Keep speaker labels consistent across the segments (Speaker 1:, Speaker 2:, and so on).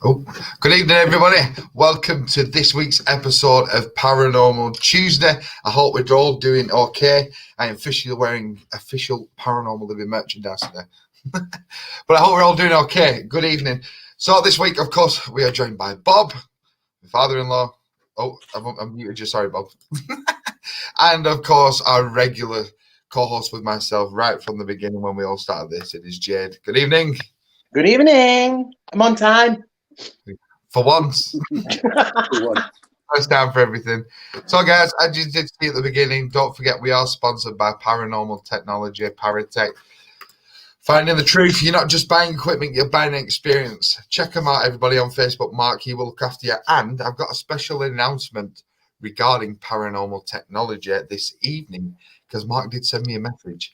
Speaker 1: Oh, good evening, everybody. Welcome to this week's episode of Paranormal Tuesday. I hope we're all doing okay. I am officially wearing official Paranormal Living merchandise today. But I hope we're all doing okay. Good evening. So this week, of course, we are joined by Bob, my father-in-law. Oh, I'm muted you. Sorry, Bob. And, of course, our regular co-host with myself right from the beginning when we all started this. It is Jared. Good evening.
Speaker 2: Good evening. I'm on time.
Speaker 1: For once. First time for everything. So, guys, as you did see at the beginning, don't forget we are sponsored by Paranormal Technology, Paratech. Finding the truth. You're not just buying equipment, you're buying an experience. Check them out, everybody, on Facebook. Mark, he will look after you. And I've got a special announcement regarding Paranormal Technology this evening because Mark did send me a message.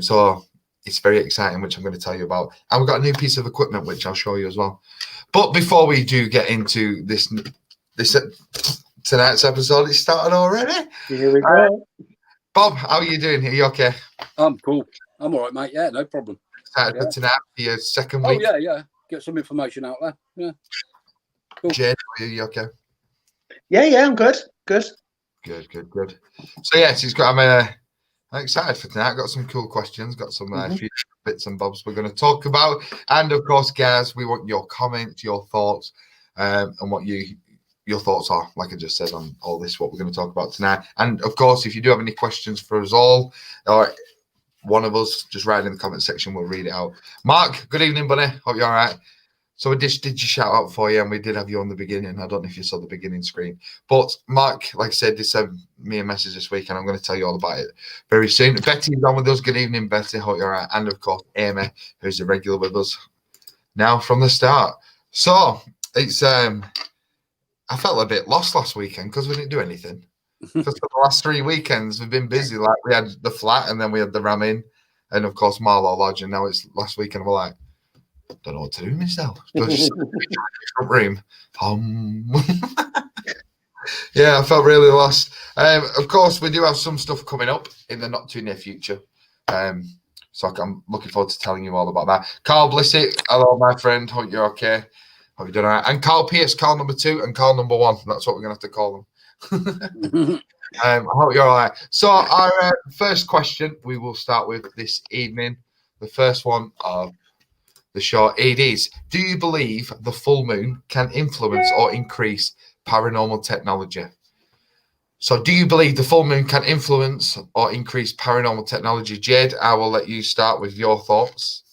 Speaker 1: So it's very exciting, which I'm going to tell you about. And we've got a new piece of equipment, which I'll show you as well. But before we do get into this tonight's episode, it's started already.
Speaker 2: Here we go.
Speaker 1: Bob, how are you doing? Are you okay?
Speaker 3: I'm cool. I'm all right, mate. Yeah, no problem.
Speaker 1: Excited for tonight, for your second week?
Speaker 3: Oh, yeah. Get some information out there. Yeah. Cool.
Speaker 1: Jade, are you okay?
Speaker 2: Yeah, I'm good. Good.
Speaker 1: So, yes, I'm excited for tonight. I've got some cool questions, got some few bits and bobs we're going to talk about. And, of course, guys, we want your comments, your thoughts, and what your thoughts are, like I just said, on all this, what we're going to talk about tonight. And, of course, if you do have any questions for us all, or one of us, just write in the comment section. We'll read it out. Mark, good evening, buddy. Hope you're all right. So we did your shout out for you, and we did have you on the beginning. I don't know if you saw the beginning screen. But Mark, like I said, they sent me a message this week, and I'm going to tell you all about it very soon. Betty's on with us. Good evening, Betty. Hope you're all right. And, of course, Amy, who's a regular with us now from the start. So it's I felt a bit lost last weekend because we didn't do anything. For the last 3 weekends, we've been busy. Like we had the flat, and then we had the Ram Inn, and of course Marlow Lodge. And now it's last weekend. We're like, don't know what to do myself. Just front room. Yeah, I felt really lost. Of course, we do have some stuff coming up in the not too near future. So I'm looking forward to telling you all about that. Carl Blissett, hello, my friend. Hope you're okay. Hope you're doing all right. And Carl Pierce, Carl number 2 and Carl number 1. That's what we're gonna have to call them. I hope you're all right. So our first question we will start with this evening. The first one of the show, it is: do you believe the full moon can influence or increase paranormal technology? So do you believe the full moon can influence or increase paranormal technology? Jade, I will let you start with your thoughts.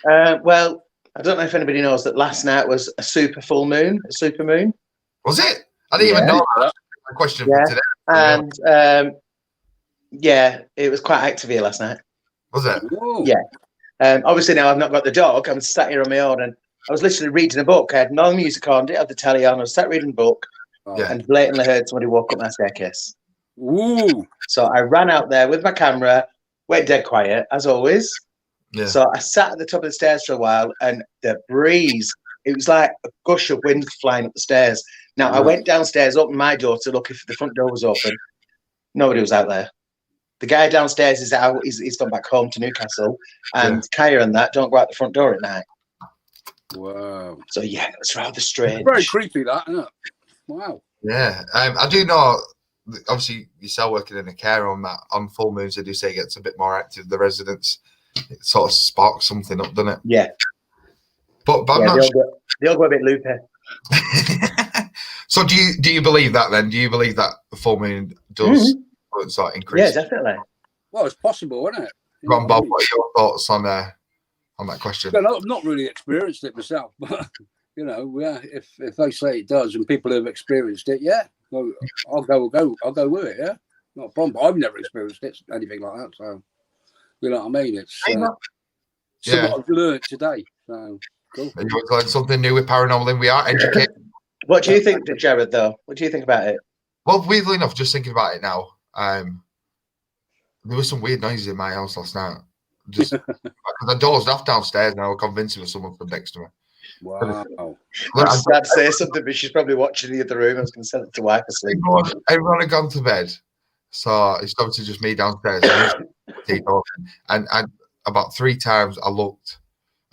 Speaker 2: Well, I don't know if anybody knows that last night was a super full moon, a super moon.
Speaker 1: Was it? I didn't even know that. My question for today.
Speaker 2: And it was quite active here last night.
Speaker 1: Was it?
Speaker 3: Whoa.
Speaker 2: Yeah. Obviously now I've not got the dog. I'm sat here on my own, and I was literally reading a book. I had no music on, didn't have the telly on. I was sat reading a book, and blatantly heard somebody walk up my staircase.
Speaker 3: Ooh.
Speaker 2: So I ran out there with my camera, went dead quiet as always.
Speaker 1: Yeah.
Speaker 2: So I sat at the top of the stairs for a while, and the breeze, it was like a gush of wind flying up the stairs. Now, I went downstairs, opened my door to look if the front door was open. Nobody was out there. The guy downstairs is out. He's gone back home to Newcastle. And Kaya and that don't go out the front door at night.
Speaker 3: Wow.
Speaker 2: So, yeah, it was rather strange.
Speaker 3: It's very creepy, that, isn't it? Wow.
Speaker 1: Yeah. I do know, obviously, yourself working in a care home, that on full moons, they do say it gets a bit more active. The residents, it sort of sparks something up, doesn't it?
Speaker 2: Yeah.
Speaker 1: But I'm not sure.
Speaker 2: They all go a bit loopy.
Speaker 1: So do you believe that then? Do you believe that the full moon does sort of increase?
Speaker 2: Yeah, definitely.
Speaker 3: Well, it's possible, isn't it?
Speaker 1: Go on, Bob, what are your thoughts on that question?
Speaker 3: Well, I've not really experienced it myself, but if they say it does and people have experienced it, I'll go with it, yeah. Not a problem. But I've never experienced it, anything like that. So you know what I mean? It's something I've learned today. So cool.
Speaker 1: You learned something new with paranormal, and we are educated.
Speaker 2: What do you think, Jared, though? What do you think about it?
Speaker 1: Well, weirdly enough, just thinking about it now, there was some weird noises in my house last night. Just because I dozed off downstairs, and I was convinced it was someone from next to me.
Speaker 3: Wow.
Speaker 2: I was about to say something, but she's probably watching the other room. I was going to send it to wife asleep.
Speaker 1: Everyone had gone to bed, so it's obviously just me downstairs. And about 3 times I looked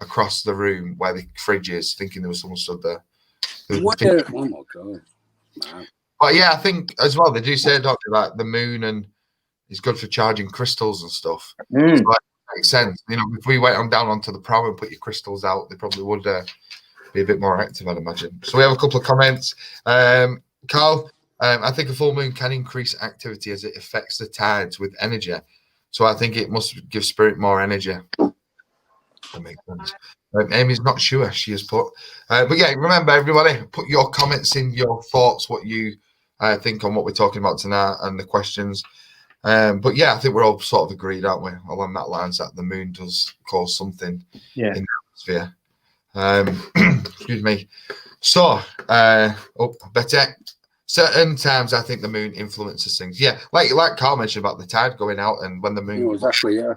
Speaker 1: across the room where the fridge is, thinking there was someone stood there.
Speaker 3: What oh my god, man.
Speaker 1: But yeah, I think as well they do say, don't they, like the moon and it's good for charging crystals and stuff. So that makes sense. You know, if we went on down onto the prow and put your crystals out, they probably would be a bit more active, I'd imagine. So we have a couple of comments. Carl, I think a full moon can increase activity as it affects the tides with energy. So I think it must give spirit more energy. That makes sense. Amy's not sure, she has put. But yeah, remember, everybody, put your comments in, your thoughts, what you think on what we're talking about tonight and the questions. But yeah, I think we're all sort of agreed, aren't we, along that lines that the moon does cause something in the atmosphere. Excuse me. So, Betty, certain times I think the moon influences things. Yeah, like Carl mentioned about the tide going out and when the moon
Speaker 3: exactly, yeah,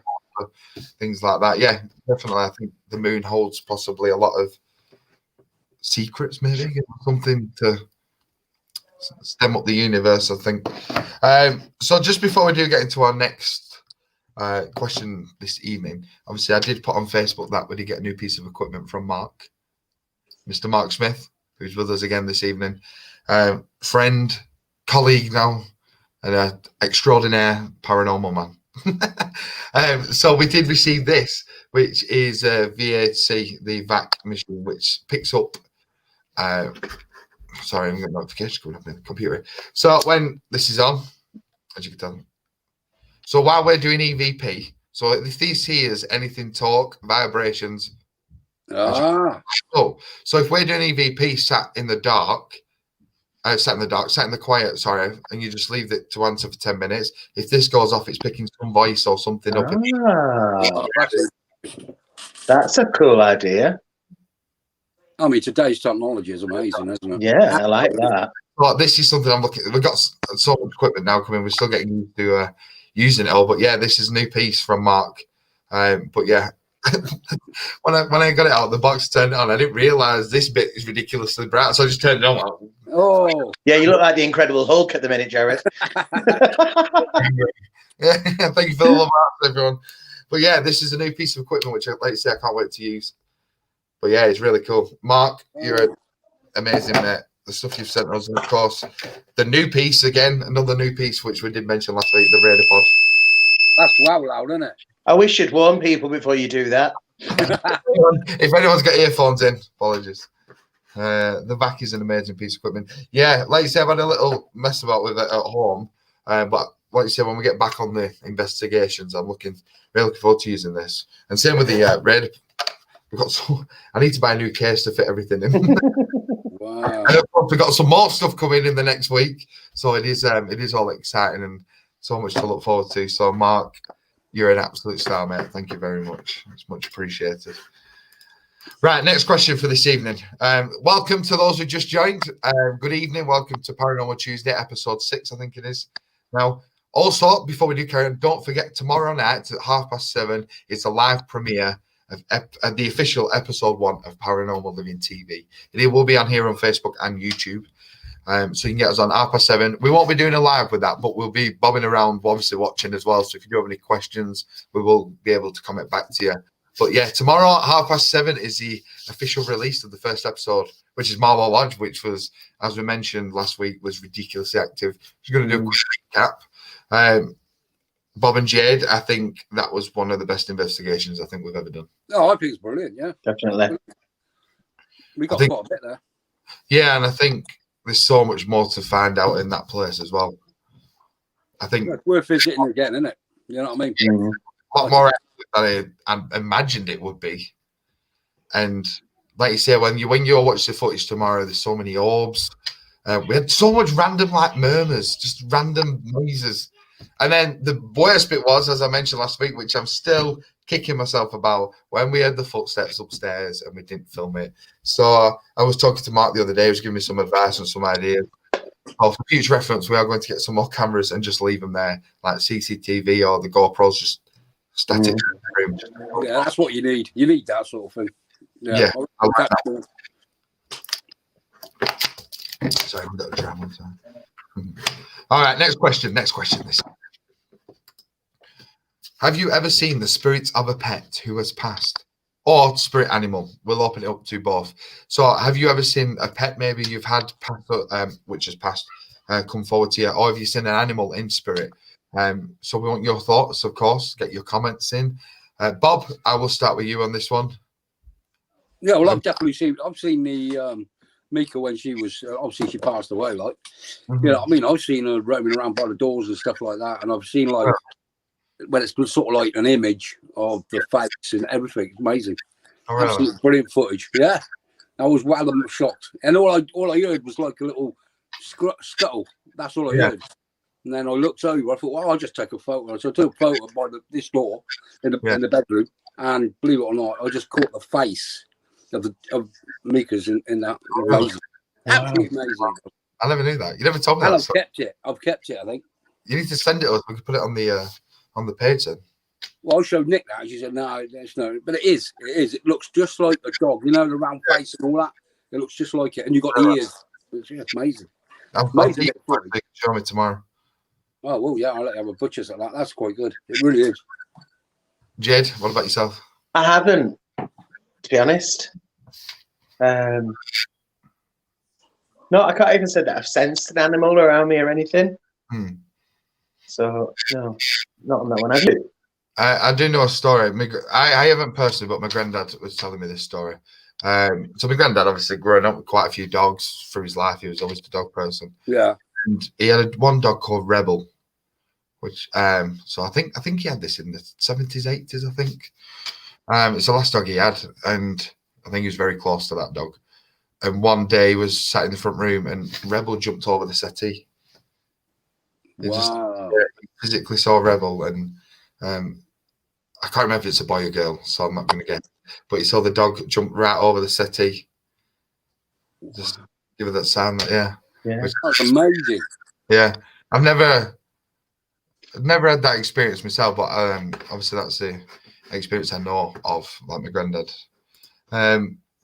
Speaker 1: things like that. Yeah, definitely. I think the moon holds possibly a lot of secrets, maybe, you know, something to stem up the universe, I think. So just before we do get into our next question this evening, obviously I did put on Facebook that we did get a new piece of equipment from Mark, Mr. Mark Smith, who's with us again this evening. Friend, colleague now, and extraordinaire paranormal man. So we did receive this, which is VAC, the VAC machine, which picks up. Sorry, I'm getting a notification coming up in the computer. So when this is on, as you can tell. So while we're doing EVP, so if these hears anything talk, vibrations. So if we're doing EVP sat in the quiet, sorry, and you just leave it to answer for 10 minutes. If this goes off, it's picking some voice or something up.
Speaker 2: That's a cool idea.
Speaker 3: I mean, today's technology is amazing, isn't it?
Speaker 2: Yeah, I like that.
Speaker 1: Well, this is something I'm looking. We've got so much equipment now coming. We're still getting used to using it all. But yeah, this is a new piece from Mark. But yeah, when I got it out of the box, turned it on, I didn't realise this bit is ridiculously bright, so I just turned it on.
Speaker 3: Oh,
Speaker 2: yeah, you look like the Incredible Hulk at the minute, Jared.
Speaker 1: Yeah, thank you for the love, everyone. But yeah, this is a new piece of equipment which, like you say, I can't wait to use. But yeah, it's really cool. Mark, you're amazing, mate. The stuff you've sent us, and of course, the new piece again, another new piece which we did mention last week, the Raider Pod.
Speaker 3: That's wow loud, isn't it?
Speaker 2: I wish you'd warn people before you do that.
Speaker 1: If anyone's got earphones in, apologies. The VAC is an amazing piece of equipment. Yeah, like you said, I've had a little mess about with it at home, but like you said, when we get back on the investigations, I'm really looking forward to using this. And same with the Raider. I need to buy a new case to fit everything in.
Speaker 3: Wow.
Speaker 1: And of course, we've got some more stuff coming in the next week, so it is all exciting and so much to look forward to. So, Mark, you're an absolute star, mate. Thank you very much. It's much appreciated. Right, next question for this evening. Welcome to those who just joined. Good evening. Welcome to Paranormal Tuesday, episode 6, I think it is. Now, also, before we do carry on, don't forget tomorrow night at 7:30, it's a live premiere of the official episode 1 of Paranormal Living TV. It will be on here on Facebook and YouTube. So you can get us on 7:30. We won't be doing a live with that, but we'll be bobbing around, obviously watching as well. So if you do have any questions, we will be able to comment back to you. But yeah, tomorrow at 7:30 is the official release of the first episode, which is Marble Lodge, which was, as we mentioned last week, was ridiculously active. We're going to do a quick recap. Bob and Jade, I think that was one of the best investigations I think we've ever done.
Speaker 3: Oh, I think it's brilliant, yeah.
Speaker 2: Definitely.
Speaker 3: We got quite a bit there.
Speaker 1: Yeah, and I think there's so much more to find out in that place as well. I think
Speaker 3: it's worth visiting again, isn't it? You know what I mean?
Speaker 2: Mm-hmm.
Speaker 1: A lot more than I imagined it would be. And like you say, when you watch the footage tomorrow, there's so many orbs. We had so much random murmurs, just random noises. And then the worst bit was, as I mentioned last week, which I'm still kicking myself about, when we heard the footsteps upstairs and we didn't film it. So I was talking to Mark the other day, he was giving me some advice and some ideas. For future reference, we are going to get some more cameras and just leave them there, like CCTV or the GoPros, just static in the room.
Speaker 3: Yeah, that's what you need. You need that sort of thing.
Speaker 1: Yeah, I like that. Sorry, I've got a dram one time. All right, next question. Have you ever seen the spirits of a pet who has passed? or spirit animal. We'll open it up to both. So have you ever seen a pet maybe you've had which has passed, come forward to you, or have you seen an animal in spirit? So we want your thoughts, of course. Get your comments in. Bob, I will start with you on this one.
Speaker 3: Yeah, well, I've seen the Mika when she was, obviously she passed away, like, you know what I mean? I've seen her roaming around by the doors and stuff like that, and I've seen, like, when it's sort of like an image of the face and everything. It's amazing.
Speaker 1: Oh, really?
Speaker 3: Absolutely brilliant footage. Yeah. I was well shocked. And all I heard was like a little scuttle. That's all I heard. And then I looked over. I thought, well, I'll just take a photo. So I took a photo by this door in the bedroom. And believe it or not, I just caught the face of Mika's in that. Amazing. Absolutely amazing.
Speaker 1: I never knew that. You never told me
Speaker 3: and
Speaker 1: that.
Speaker 3: I've kept it, I think.
Speaker 1: You need to send it us. We can put it on the page then.
Speaker 3: Well, I showed Nick that. She said, no, that's no. But it is. It looks just like a dog. You know, the round face and all that. It looks just like it. And you've got the ears. It's amazing.
Speaker 1: Amazing. Show me tomorrow.
Speaker 3: Oh, well, yeah. I'll let you have a butcher's at that. That's quite good. It really is.
Speaker 1: Jed, what about yourself?
Speaker 2: I haven't, to be honest. No, I can't even say that I've sensed an animal around me or anything. So, no, not on that one. Have you?
Speaker 1: I do know a story. I haven't personally, but my granddad was telling me this story. So my granddad, obviously, growing up with quite a few dogs through his life, he was always a dog person.
Speaker 3: Yeah.
Speaker 1: And he had one dog called Rebel, which so I think he had this in the 70s, 80s, I think. It's the last dog he had, and I think he was very close to that dog. And one day he was sat in the front room, and Rebel jumped over the settee. He just physically saw Rebel, and I can't remember if it's a boy or girl, so I'm not going to guess. But he saw the dog jump right over the settee. Just give it that sound. Yeah.
Speaker 3: That's amazing.
Speaker 1: Yeah, I've never had that experience myself, but obviously that's the experience I know of, like my granddad.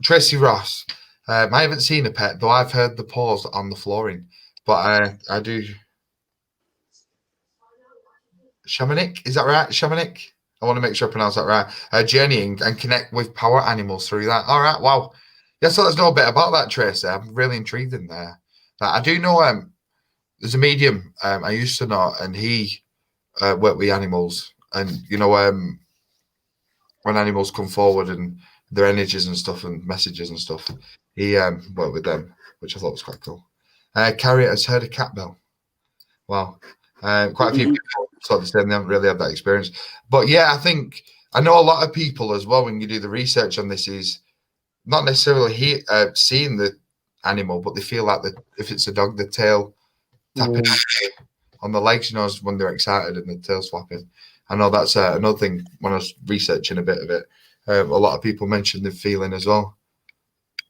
Speaker 1: Tracy Ross. I haven't seen a pet, though I've heard the paws on the flooring. But I do. Shamanic, is that right? Shamanic? I want to make sure I pronounce that right. Journeying and connect with power animals through that. All right, wow. Yeah, so let's know a bit about that, Tracy. I'm really intrigued in there. I do know there's a medium I used to know, and he worked with animals. And, you know, when animals come forward and their energies and stuff and messages and stuff, he worked with them, which I thought was quite cool. Carrie has heard a cat bell. Wow. Quite a few people sort of saying they haven't really had that experience. But yeah, I know a lot of people as well, when you do the research on this, is not necessarily seeing the animal, but they feel like if it's a dog, the tail tapping on the legs, you know, when they're excited and the tail flapping. I know that's another thing when I was researching a bit of it. A lot of people mentioned the feeling as well,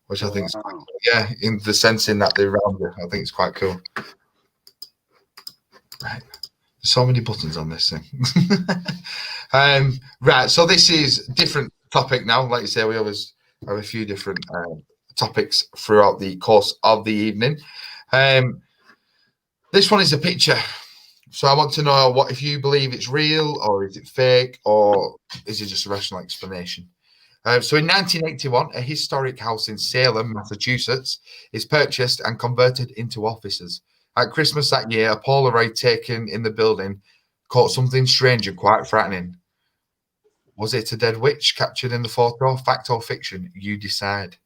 Speaker 1: which I think is quite cool. Yeah, in the sensing that they're around you. I think it's quite cool. Right. So many buttons on this thing. Right, so this is different topic now. Like you say, we always have a few different topics throughout the course of the evening. This one is a picture. So I want to know what if you believe it's real, or is it fake, or is it just a rational explanation? So in 1981, a historic house in Salem, Massachusetts, is purchased and converted into offices. At Christmas that year, a Polaroid taken in the building caught something strange and quite frightening. Was it a dead witch captured in the photo? Fact or fiction? You decide.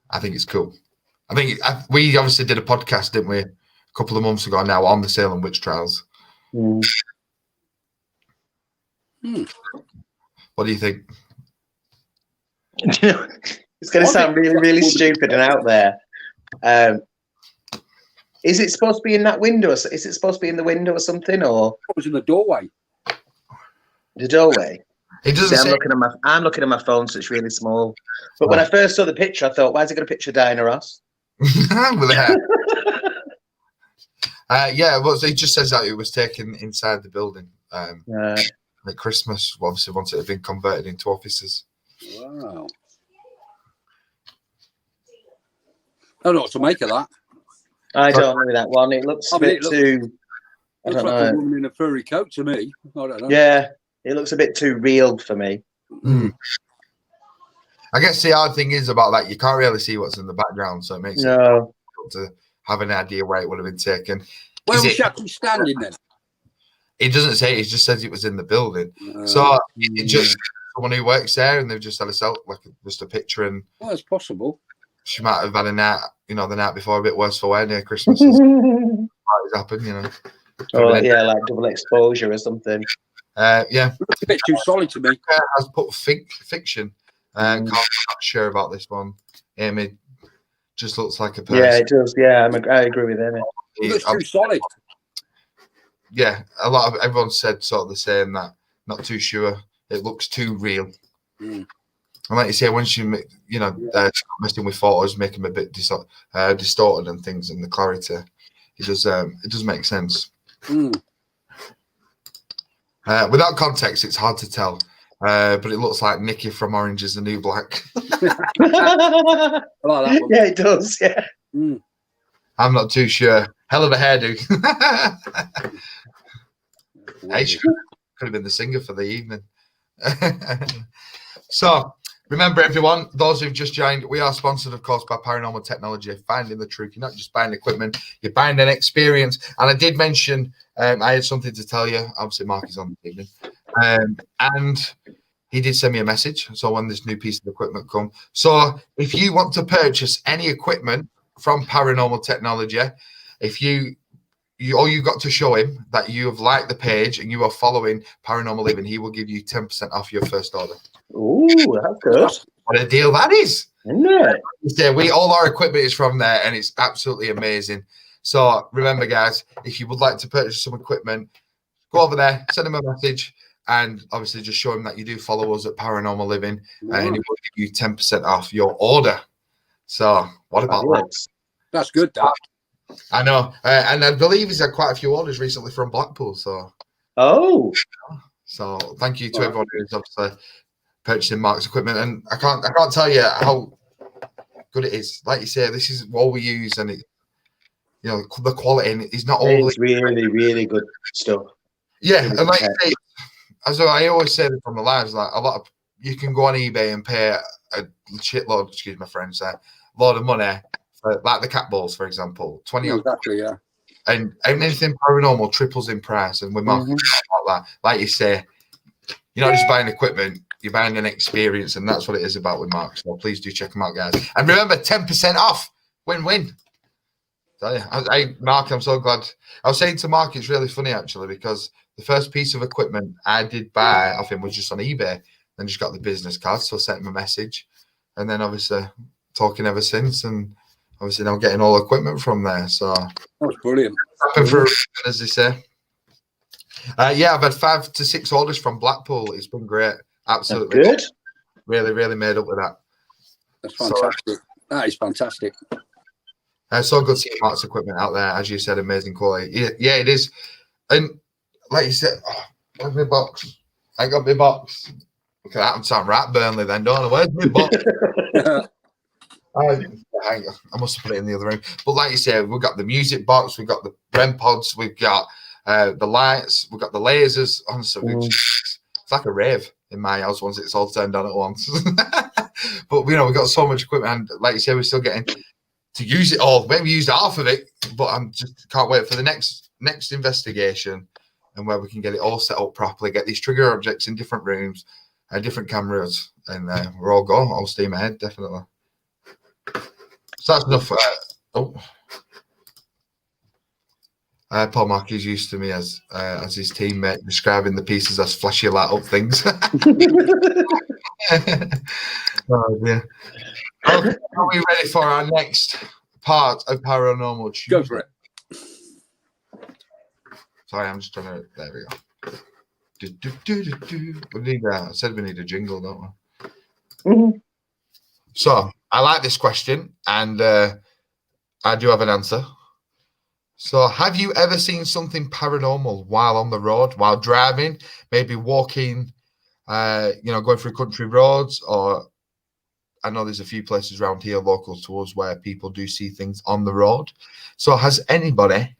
Speaker 1: I think it's cool. I think we obviously did a podcast, didn't we, a couple of months ago now on the Salem witch trials. What do you think?
Speaker 2: It's going to sound really, really stupid and out there. Is it supposed to be in that window? Is it supposed to be in the window or something? Or
Speaker 3: it was in the doorway.
Speaker 2: The doorway.
Speaker 1: It doesn't.
Speaker 2: See, I'm looking at my phone, so it's really small. But when I first saw the picture, I thought, "Why has it got a picture of Diana Ross?"
Speaker 1: With hair. Yeah, well, it just says that it was taken inside the building. At Christmas, obviously, once it had been converted into offices.
Speaker 3: Wow. I don't know what to make of that.
Speaker 2: I don't know that one. It looks a bit too. I don't know.
Speaker 3: Like a woman in a furry coat to me. I don't know.
Speaker 2: Yeah, It looks a bit too real for me.
Speaker 1: Mm. I guess the hard thing is about that, you can't really see what's in the background, so it makes it difficult to have an idea where it would have been taken.
Speaker 3: Where was she actually standing then?
Speaker 1: It doesn't say, it just says it was in the building. So it just someone who works there and they've just had just a picture, and
Speaker 3: well, it's possible.
Speaker 1: She might have had a night, the night before a bit worse for wear near Christmas. It's happened,
Speaker 2: Oh, yeah, like double exposure or something.
Speaker 1: Yeah.
Speaker 3: It's a bit too solid to me.
Speaker 1: Has put fiction. I'm not sure about this one. Amy just looks like a person.
Speaker 2: Yeah, it does. Yeah, I agree with Amy.
Speaker 3: It looks too solid.
Speaker 1: Yeah, everyone said sort of the same, that not too sure. It looks too real. And like you say, once you messing with photos, make them a bit distorted and things, and the clarity, it does make sense. Without context, it's hard to tell. But it looks like Nikki from Orange is the New Black.
Speaker 3: I like that one.
Speaker 2: Yeah, it does. Yeah.
Speaker 1: I'm not too sure. Hell of a hairdo. Hey, she could have been the singer for the evening. So, remember everyone, those who've just joined, we are sponsored, of course, by Paranormal Technology. Finding the truth. You're not just buying equipment, you're buying an experience. And I did mention, I had something to tell you. Obviously, Mark is on the evening. And he did send me a message. So when this new piece of equipment come. So if you want to purchase any equipment from Paranormal Technology, if all you've got to show him that you have liked the page and you are following Paranormal Living, he will give you 10% off your first order.
Speaker 2: Ooh, that's good.
Speaker 1: What a deal that is.
Speaker 2: Isn't it?
Speaker 1: Yeah, all our equipment is from there, and it's absolutely amazing. So remember, guys, if you would like to purchase some equipment, go over there, send him a message, and obviously just show him that you do follow us at Paranormal Living, and he will give you 10% off your order. So what about that?
Speaker 3: That's good, that.
Speaker 1: I know, and I believe he's had quite a few orders recently from Blackpool. So thank you to everyone who's obviously purchasing Mark's equipment, and I can't tell you how good it is. Like you say, this is what we use, and it, the quality is not all.
Speaker 2: It's really, really good stuff.
Speaker 1: Yeah, really, and like you say, as I always say from the lives, like a lot of you can go on eBay and pay a shitload, excuse my French, load of money for like the cat balls, for example, 20.
Speaker 3: Exactly, yeah.
Speaker 1: And anything paranormal triples in price, and we're marketing about that. Like you say, you're not just buying equipment, you're buying an experience, and that's what it is about with Mark. So please do check them out, guys. And remember, 10% off, win-win. Mark, I'm so glad. I was saying to Mark, it's really funny actually, because the first piece of equipment I did buy off him was just on eBay. Then just got the business card, so I sent him a message, and then obviously talking ever since, and obviously now getting all equipment from there. So
Speaker 3: that was brilliant.
Speaker 1: For as they say. Yeah, I've had 5 to 6 orders from Blackpool. It's been great. Absolutely
Speaker 2: good.
Speaker 1: Really, really made up with that.
Speaker 3: That's fantastic. That is fantastic.
Speaker 1: So good seeing Mark's equipment out there, as you said, amazing quality. Yeah, it is. And like you said, where's my box? I got my box. Look at that. I'm sounding right Burnley then, don't I? Where's my box? I must have put it in the other room. But like you said, we've got the music box, we've got the REM pods, we've got the lights, we've got the lasers. Honestly, it's like a rave in my house once it's all turned on at once. But we've got so much equipment, and like you said, we're still getting to use it all. Maybe used half of it, but I'm just can't wait for the next investigation, and where we can get it all set up properly, get these trigger objects in different rooms, different cameras, and we're all going, all steam ahead, definitely. So that's enough. Paul Mark is used to me as his teammate, describing the pieces as flashy light up things. Oh dear. Okay, are we ready for our next part of Paranormal Tuesday?
Speaker 3: Go for it.
Speaker 1: Sorry, I'm just trying to. There we go. We need I said we need a jingle, don't we? So I like this question, and I do have an answer. So, have you ever seen something paranormal while on the road, while driving, maybe walking, going through country roads, or I know there's a few places around here local to us where people do see things on the road. So, has anybody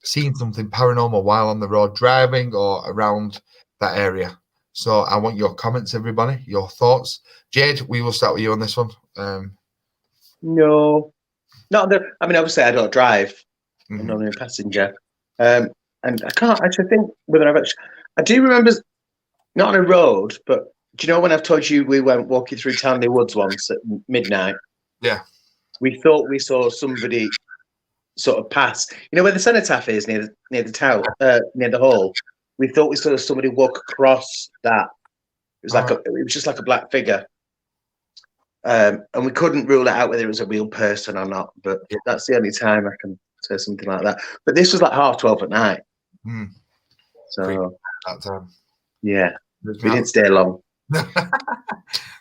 Speaker 1: seen something paranormal while on the road driving or around that area? So I want your comments, everybody, your thoughts. Jade, we will start with you on this one.
Speaker 2: No, not the. I mean, obviously, I don't drive. I'm
Speaker 1: Mhm.
Speaker 2: only a passenger, and I can't actually think whether I've actually. I do remember, not on a road, but do you know when I've told you we went walking through Townley Woods once at midnight?
Speaker 1: Yeah.
Speaker 2: We thought we saw somebody sort of pass. You know where the cenotaph is near the tower, near the hall. We thought we saw somebody walk across that. It was like it was just like a black figure. And we couldn't rule it out whether it was a real person or not. But that's the only time I can say something like that. But this was like 12:30 at night.
Speaker 1: Mm.
Speaker 2: So
Speaker 1: That time.
Speaker 2: yeah, we didn't stay long.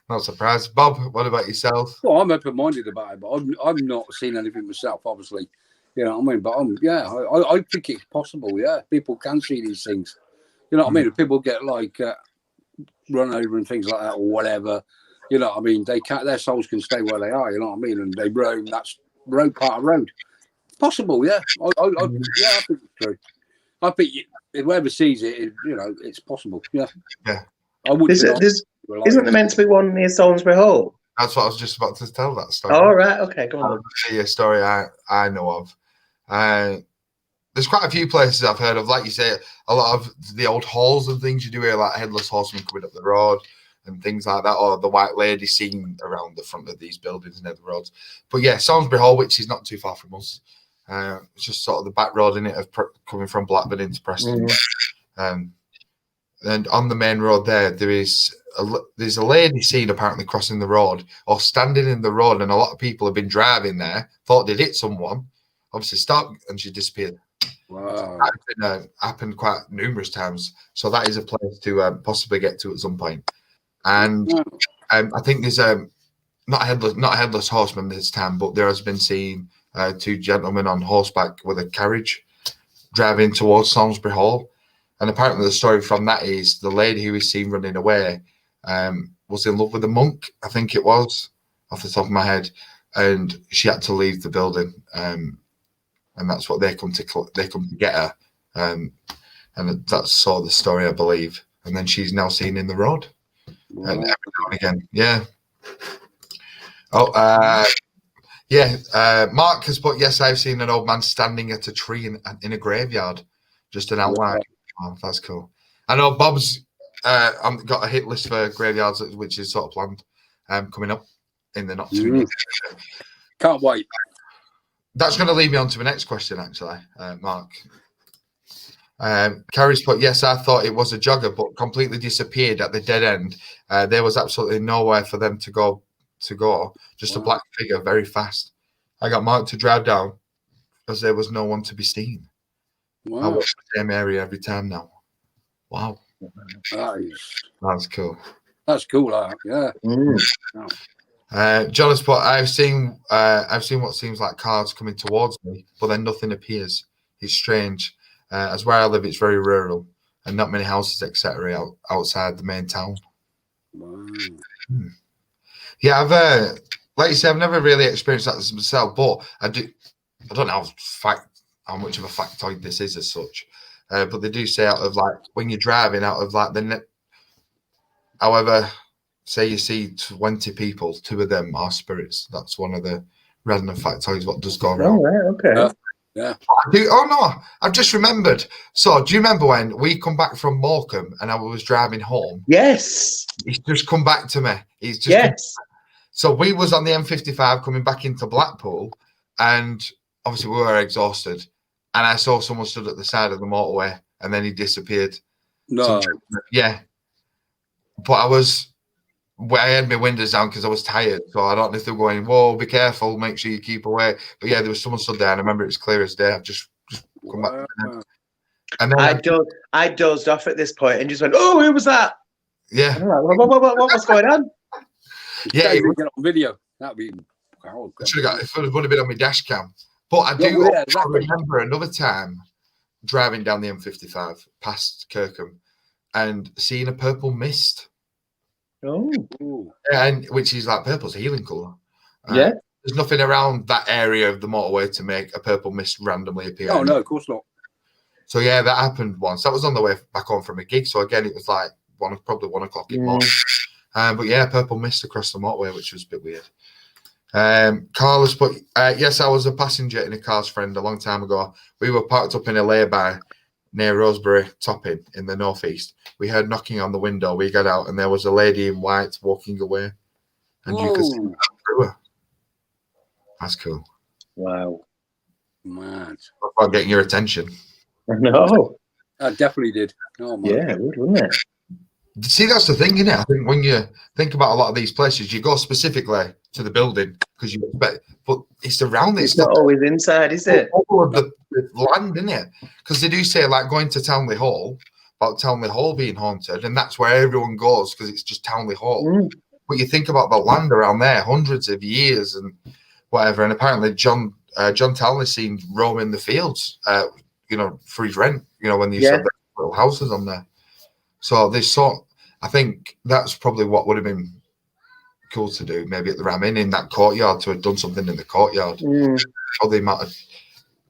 Speaker 1: Not surprised. Bob, what about yourself?
Speaker 3: Well, I'm open-minded about it, but I'm not seen anything myself, obviously. You know what I mean? But I think it's possible. Yeah, people can see these things. You know what I mean? If people get like run over and things like that or whatever, you know what I mean? They can't. Their souls can stay where they are. You know what I mean? And they roam. That's part of road. Possible. Yeah. I think it's true. I think whoever sees it, you know, it's possible. Yeah.
Speaker 1: Yeah.
Speaker 3: I wouldn't.
Speaker 2: Isn't there meant to be one near Salisbury Hall?
Speaker 1: That's what I was just about to tell that story.
Speaker 2: Oh, right. Okay, go on.
Speaker 1: A story I know of. There's quite a few places I've heard of, like you say, a lot of the old halls and things you do hear, like Headless Horseman coming up the road and things like that, or the White Lady seen around the front of these buildings near the roads. But yeah, Salisbury Hall, which is not too far from us. It's just sort of the back road in it of coming from Blackburn into Preston. And on the main road there's a lady seen apparently crossing the road or standing in the road, and a lot of people have been driving there, thought they'd hit someone, obviously stopped, and she disappeared.
Speaker 3: Wow.
Speaker 1: That's happened quite numerous times. So that is a place to possibly get to at some point. And I think there's not a headless horseman this time, but there has been seen two gentlemen on horseback with a carriage driving towards Salisbury Hall. And apparently the story from that is the lady who was seen running away was in love with a monk, I think it was, off the top of my head, and she had to leave the building. And that's what they come to get her. And that's sort of the story, I believe. And then she's now seen in the road.
Speaker 3: Wow.
Speaker 1: And every now and again, yeah. Mark has put, yes, I've seen an old man standing at a tree in a graveyard, just an outline. Oh, that's cool. I know Bob's got a hit list for graveyards, which is sort of planned coming up in the not too near future.
Speaker 3: Can't wait.
Speaker 1: That's going to lead me on to the next question, actually, Mark. Carrie's put, yes, I thought it was a jogger, but completely disappeared at the dead end. There was absolutely nowhere for them to go. Just a black figure, very fast. I got Mark to drive down because there was no one to be seen.
Speaker 3: Wow.
Speaker 1: I watch the same area every time now. Wow. That's cool.
Speaker 3: That's cool, yeah.
Speaker 1: John has put, I've seen what seems like cars coming towards me, but then nothing appears. It's strange. As where I live, it's very rural and not many houses, etc., outside the main town.
Speaker 3: Wow.
Speaker 1: Yeah, I've like you say, I've never really experienced that myself, but I don't know how much of a factoid this is as such, but they do say out of like when you're driving out of like however, say you see 20 people, 2 of them are spirits. That's one of the random factoids what does go wrong.
Speaker 2: Oh, right, okay.
Speaker 3: Yeah.
Speaker 1: I've just remembered. So do you remember when we come back from Morecambe and I was driving home?
Speaker 2: Yes.
Speaker 1: He's just come back to me. He's just
Speaker 2: yes.
Speaker 1: So we was on the M55 coming back into Blackpool, and obviously we were exhausted. And I saw someone stood at the side of the motorway, and then he disappeared.
Speaker 3: No.
Speaker 1: Yeah. But I had my windows down because I was tired. So I don't know if they were going, whoa, be careful, make sure you keep away. But yeah, there was someone stood there, and I remember it was clear as day. I've just come back. And then
Speaker 2: I dozed off at this point and just went, oh, who was that?
Speaker 1: Yeah.
Speaker 2: And I'm like, what was going on?
Speaker 3: Yeah, you get on video. That'd be.
Speaker 1: Should have got it. Would have been on my dash cam. But I do remember another time driving down the M55 past Kirkham and seeing a purple mist.
Speaker 2: Oh.
Speaker 1: And which is like purple's a healing colour.
Speaker 2: Yeah.
Speaker 1: There's nothing around that area of the motorway to make a purple mist randomly appear.
Speaker 3: Oh no, of course not.
Speaker 1: So yeah, that happened once. That was on the way back home from a gig. So again, it was like probably 1 o'clock in the morning. But yeah, purple mist across the motorway, which was a bit weird. Carlos put, yes, I was a passenger in a car's friend a long time ago. We were parked up in a lay-by near Rosebery Topping in the northeast. We heard knocking on the window. We got out, and there was a lady in white walking away, and you could see through her. That's cool.
Speaker 2: Wow.
Speaker 3: Mad.
Speaker 1: About getting your attention.
Speaker 2: No.
Speaker 3: I definitely did. Oh, man.
Speaker 2: Yeah, it would, wouldn't it?
Speaker 1: See, that's the thing, isn't it? I think when you think about a lot of these places, you go specifically to the building because you expect, but it's around it.
Speaker 2: It's not always inside, is it?
Speaker 1: All of the land, isn't it? Because they do say, like, going to Townley Hall, about Townley Hall being haunted, and that's where everyone goes because it's just Townley Hall. But you think about the land around there, hundreds of years and whatever, and apparently John Townley's seen roaming the fields, for his rent, when they used to have the little houses on there. So I think that's probably what would have been cool to do, maybe at the Ram Inn in that courtyard, to have done something in the courtyard. Or the amount of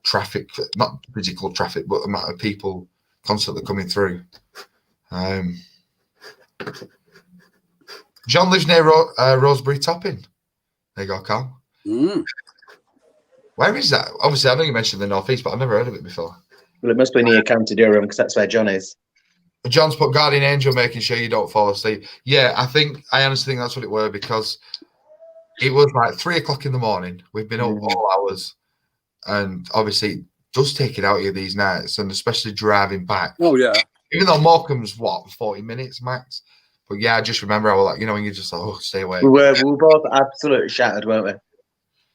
Speaker 1: traffic, not physical traffic, but the amount of people constantly coming through. John lives near Rosebery Topping. There you go, Carl. Where is that? Obviously, I know you mentioned the northeast, but I've never heard of it before.
Speaker 2: Well, it must be near County Durham because that's where John is.
Speaker 1: John's put guardian angel, making sure you don't fall asleep. Yeah, I honestly think that's what it were, because it was like 3 o'clock in the morning. We've been up all hours, and obviously it does take it out of you these nights, and especially driving back.
Speaker 3: Oh yeah.
Speaker 1: Even though Morecambe's 40 minutes max. But yeah, I just remember I was like, when you're just like, stay away.
Speaker 2: We were both absolutely shattered, weren't we?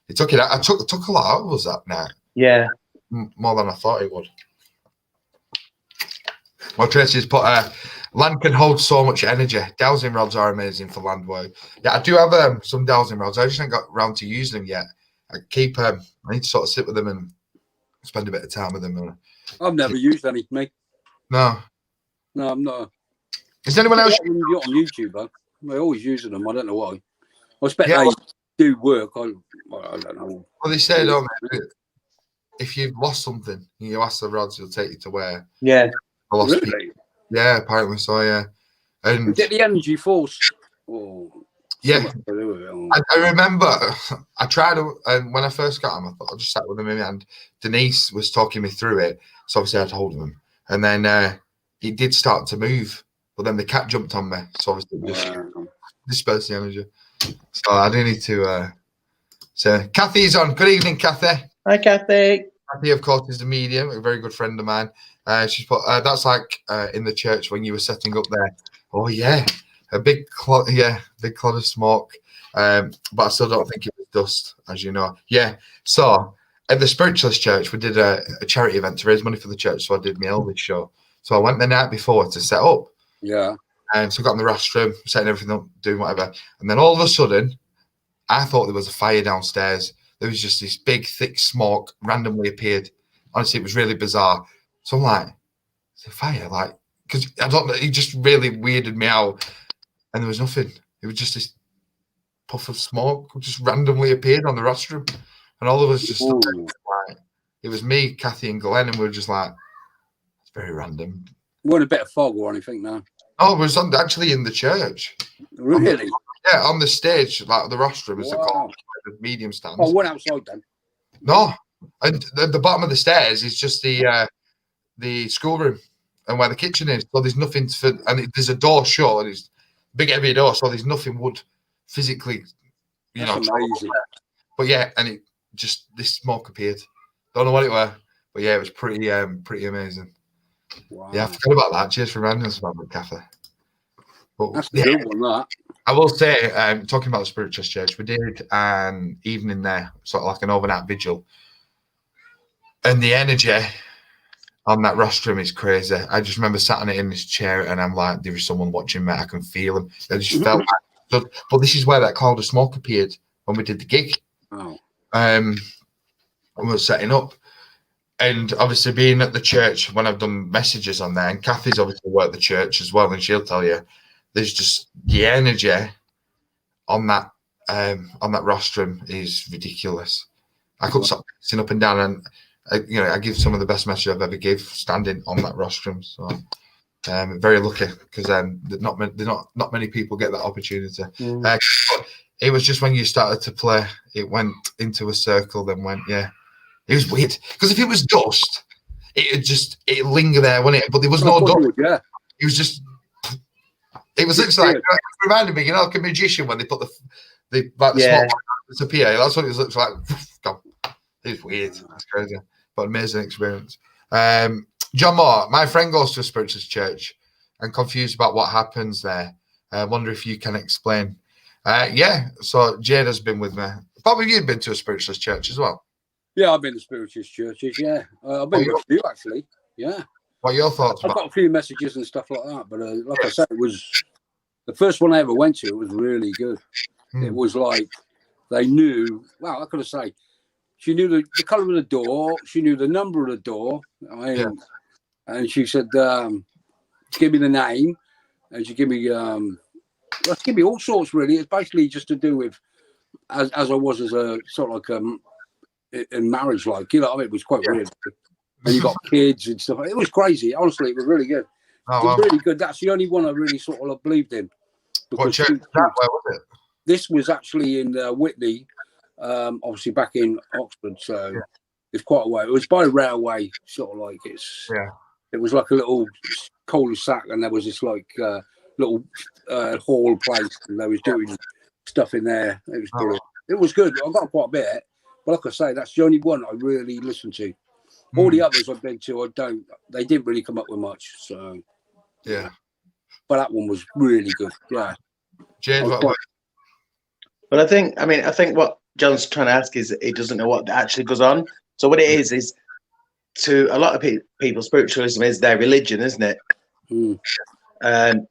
Speaker 1: It took it out. I took a lot out of us that night.
Speaker 2: Yeah.
Speaker 1: More than I thought it would. Well, Tracy's put, land can hold so much energy. Dowsing rods are amazing for land work. Yeah, I do have some dowsing rods. I just haven't got around to using them yet. I need to sort of sit with them and spend a bit of time with them.
Speaker 3: I've never used any, mate.
Speaker 1: No,
Speaker 3: I'm not.
Speaker 1: Is anyone else?
Speaker 3: On YouTube, though. They're always using them. I don't know why. I expect they do work. I don't know.
Speaker 1: Well, they say, don't they, if you've lost something, you ask the rods, they'll take you to where.
Speaker 2: Yeah.
Speaker 1: Really?
Speaker 3: People.
Speaker 1: Yeah, apparently so. Yeah. And
Speaker 3: is it the energy force?
Speaker 1: Yeah. I remember I tried, and when I first got him, I thought I just sat with him, and Denise was talking me through it. So obviously I had hold of him, and then he did start to move, but then the cat jumped on me, so obviously it just dispersed the energy. So I do need to. So Kathy's on. Good evening, Kathy.
Speaker 2: Hi, Kathy.
Speaker 1: Kathy, of course, is the medium, a very good friend of mine. She's put, that's like in the church when you were setting up there. Oh yeah, a big cloud of smoke. But I still don't think it was dust, as you know. Yeah. So at the Spiritualist Church, we did a charity event to raise money for the church. So I did my Elvis show. So I went the night before to set up.
Speaker 3: Yeah.
Speaker 1: And so I got in the rostrum, setting everything up, doing whatever. And then all of a sudden, I thought there was a fire downstairs. There was just this big, thick smoke randomly appeared. Honestly, it was really bizarre. So I'm like, it's a fire, like, because I don't know, it just really weirded me out. And there was nothing. It was just this puff of smoke just randomly appeared on the rostrum. And all of us just stood there, like, it was me, Kathy, and Glenn, and we were just like, it's very random.
Speaker 3: Weren't a bit of fog or anything, no?
Speaker 1: Oh, it was actually in the church.
Speaker 3: Really?
Speaker 1: On the stage, like the rostrum is the medium stands.
Speaker 3: Oh, went outside then?
Speaker 1: No. And the bottom of the stairs is just the schoolroom and where the kitchen is. So there's nothing there's a door shut, and it's a big heavy door, so there's nothing would physically,
Speaker 3: That's amazing.
Speaker 1: But yeah, and it just, this smoke appeared. Don't know what it were, but yeah, it was pretty amazing.
Speaker 3: Wow.
Speaker 1: Yeah, I forgot about that. Cheers for reminding us about the cafe. But
Speaker 3: that's a good one, that.
Speaker 1: I will say, talking about the Spiritualist Church, we did an evening there, sort of like an overnight vigil. And the energy on that rostrum is crazy. I just remember sat on it in this chair, and I'm like, there is someone watching me. I can feel them. I just felt like, but this is where that cloud of smoke appeared when we did the gig.
Speaker 3: Oh.
Speaker 1: And we were setting up. And obviously being at the church when I've done messages on there, and Kathy's obviously worked the church as well, and she'll tell you, there's just the energy on that rostrum is ridiculous. I couldn't stop sitting up and down, and I give some of the best messages I've ever gave standing on that rostrum. So Very lucky because not many people get that opportunity. But it was just when you started to play, it went into a circle, then went, yeah. It was weird because if it was dust, it lingered there, wouldn't it? But there was no dust.
Speaker 3: Yeah.
Speaker 1: It was just. It was like it reminded me, like a magician when they put the small disappear. That's what it looks like. Gone. It's weird. It's crazy, but amazing experience. John Moore, my friend goes to a spiritualist church and confused about what happens there. I wonder if you can explain. So Jade has been with me. Probably you've been to a spiritualist church as well.
Speaker 3: Yeah, I've been to spiritualist churches. Yeah, I've been to a few actually. Yeah.
Speaker 1: What are your thoughts?
Speaker 3: I've got a few messages and stuff like that, but like I said, it was the first one I ever went to. It was really good. It was like they knew. Well, how can I say? She knew the colour of the door. She knew the number of the door. And she said, "Give me the name," and she gave me all sorts. Really, it's basically just to do with as I was as a sort of like in marriage, like, you know, I mean, it was quite weird. And you got kids and stuff. It was crazy. Honestly, it was really good. It was really good. That's the only one I really sort of believed in.
Speaker 1: What church? Where was it?
Speaker 3: This was actually in Whitney, obviously back in Oxford. So it's quite a way. It was by a railway, sort of like it was like a little cul-de-sac, and there was this like little hall place, and they was doing stuff in there. It was brilliant. It was good. I got quite a bit. But like I say, that's the only one I really listened to. All the others I've been to, they didn't really come up with much. So,
Speaker 1: yeah.
Speaker 3: But that one was really good. Yeah.
Speaker 1: Jade,
Speaker 2: But I think what John's trying to ask is he doesn't know what actually goes on. So what it is to a lot of people, spiritualism is their religion, isn't it?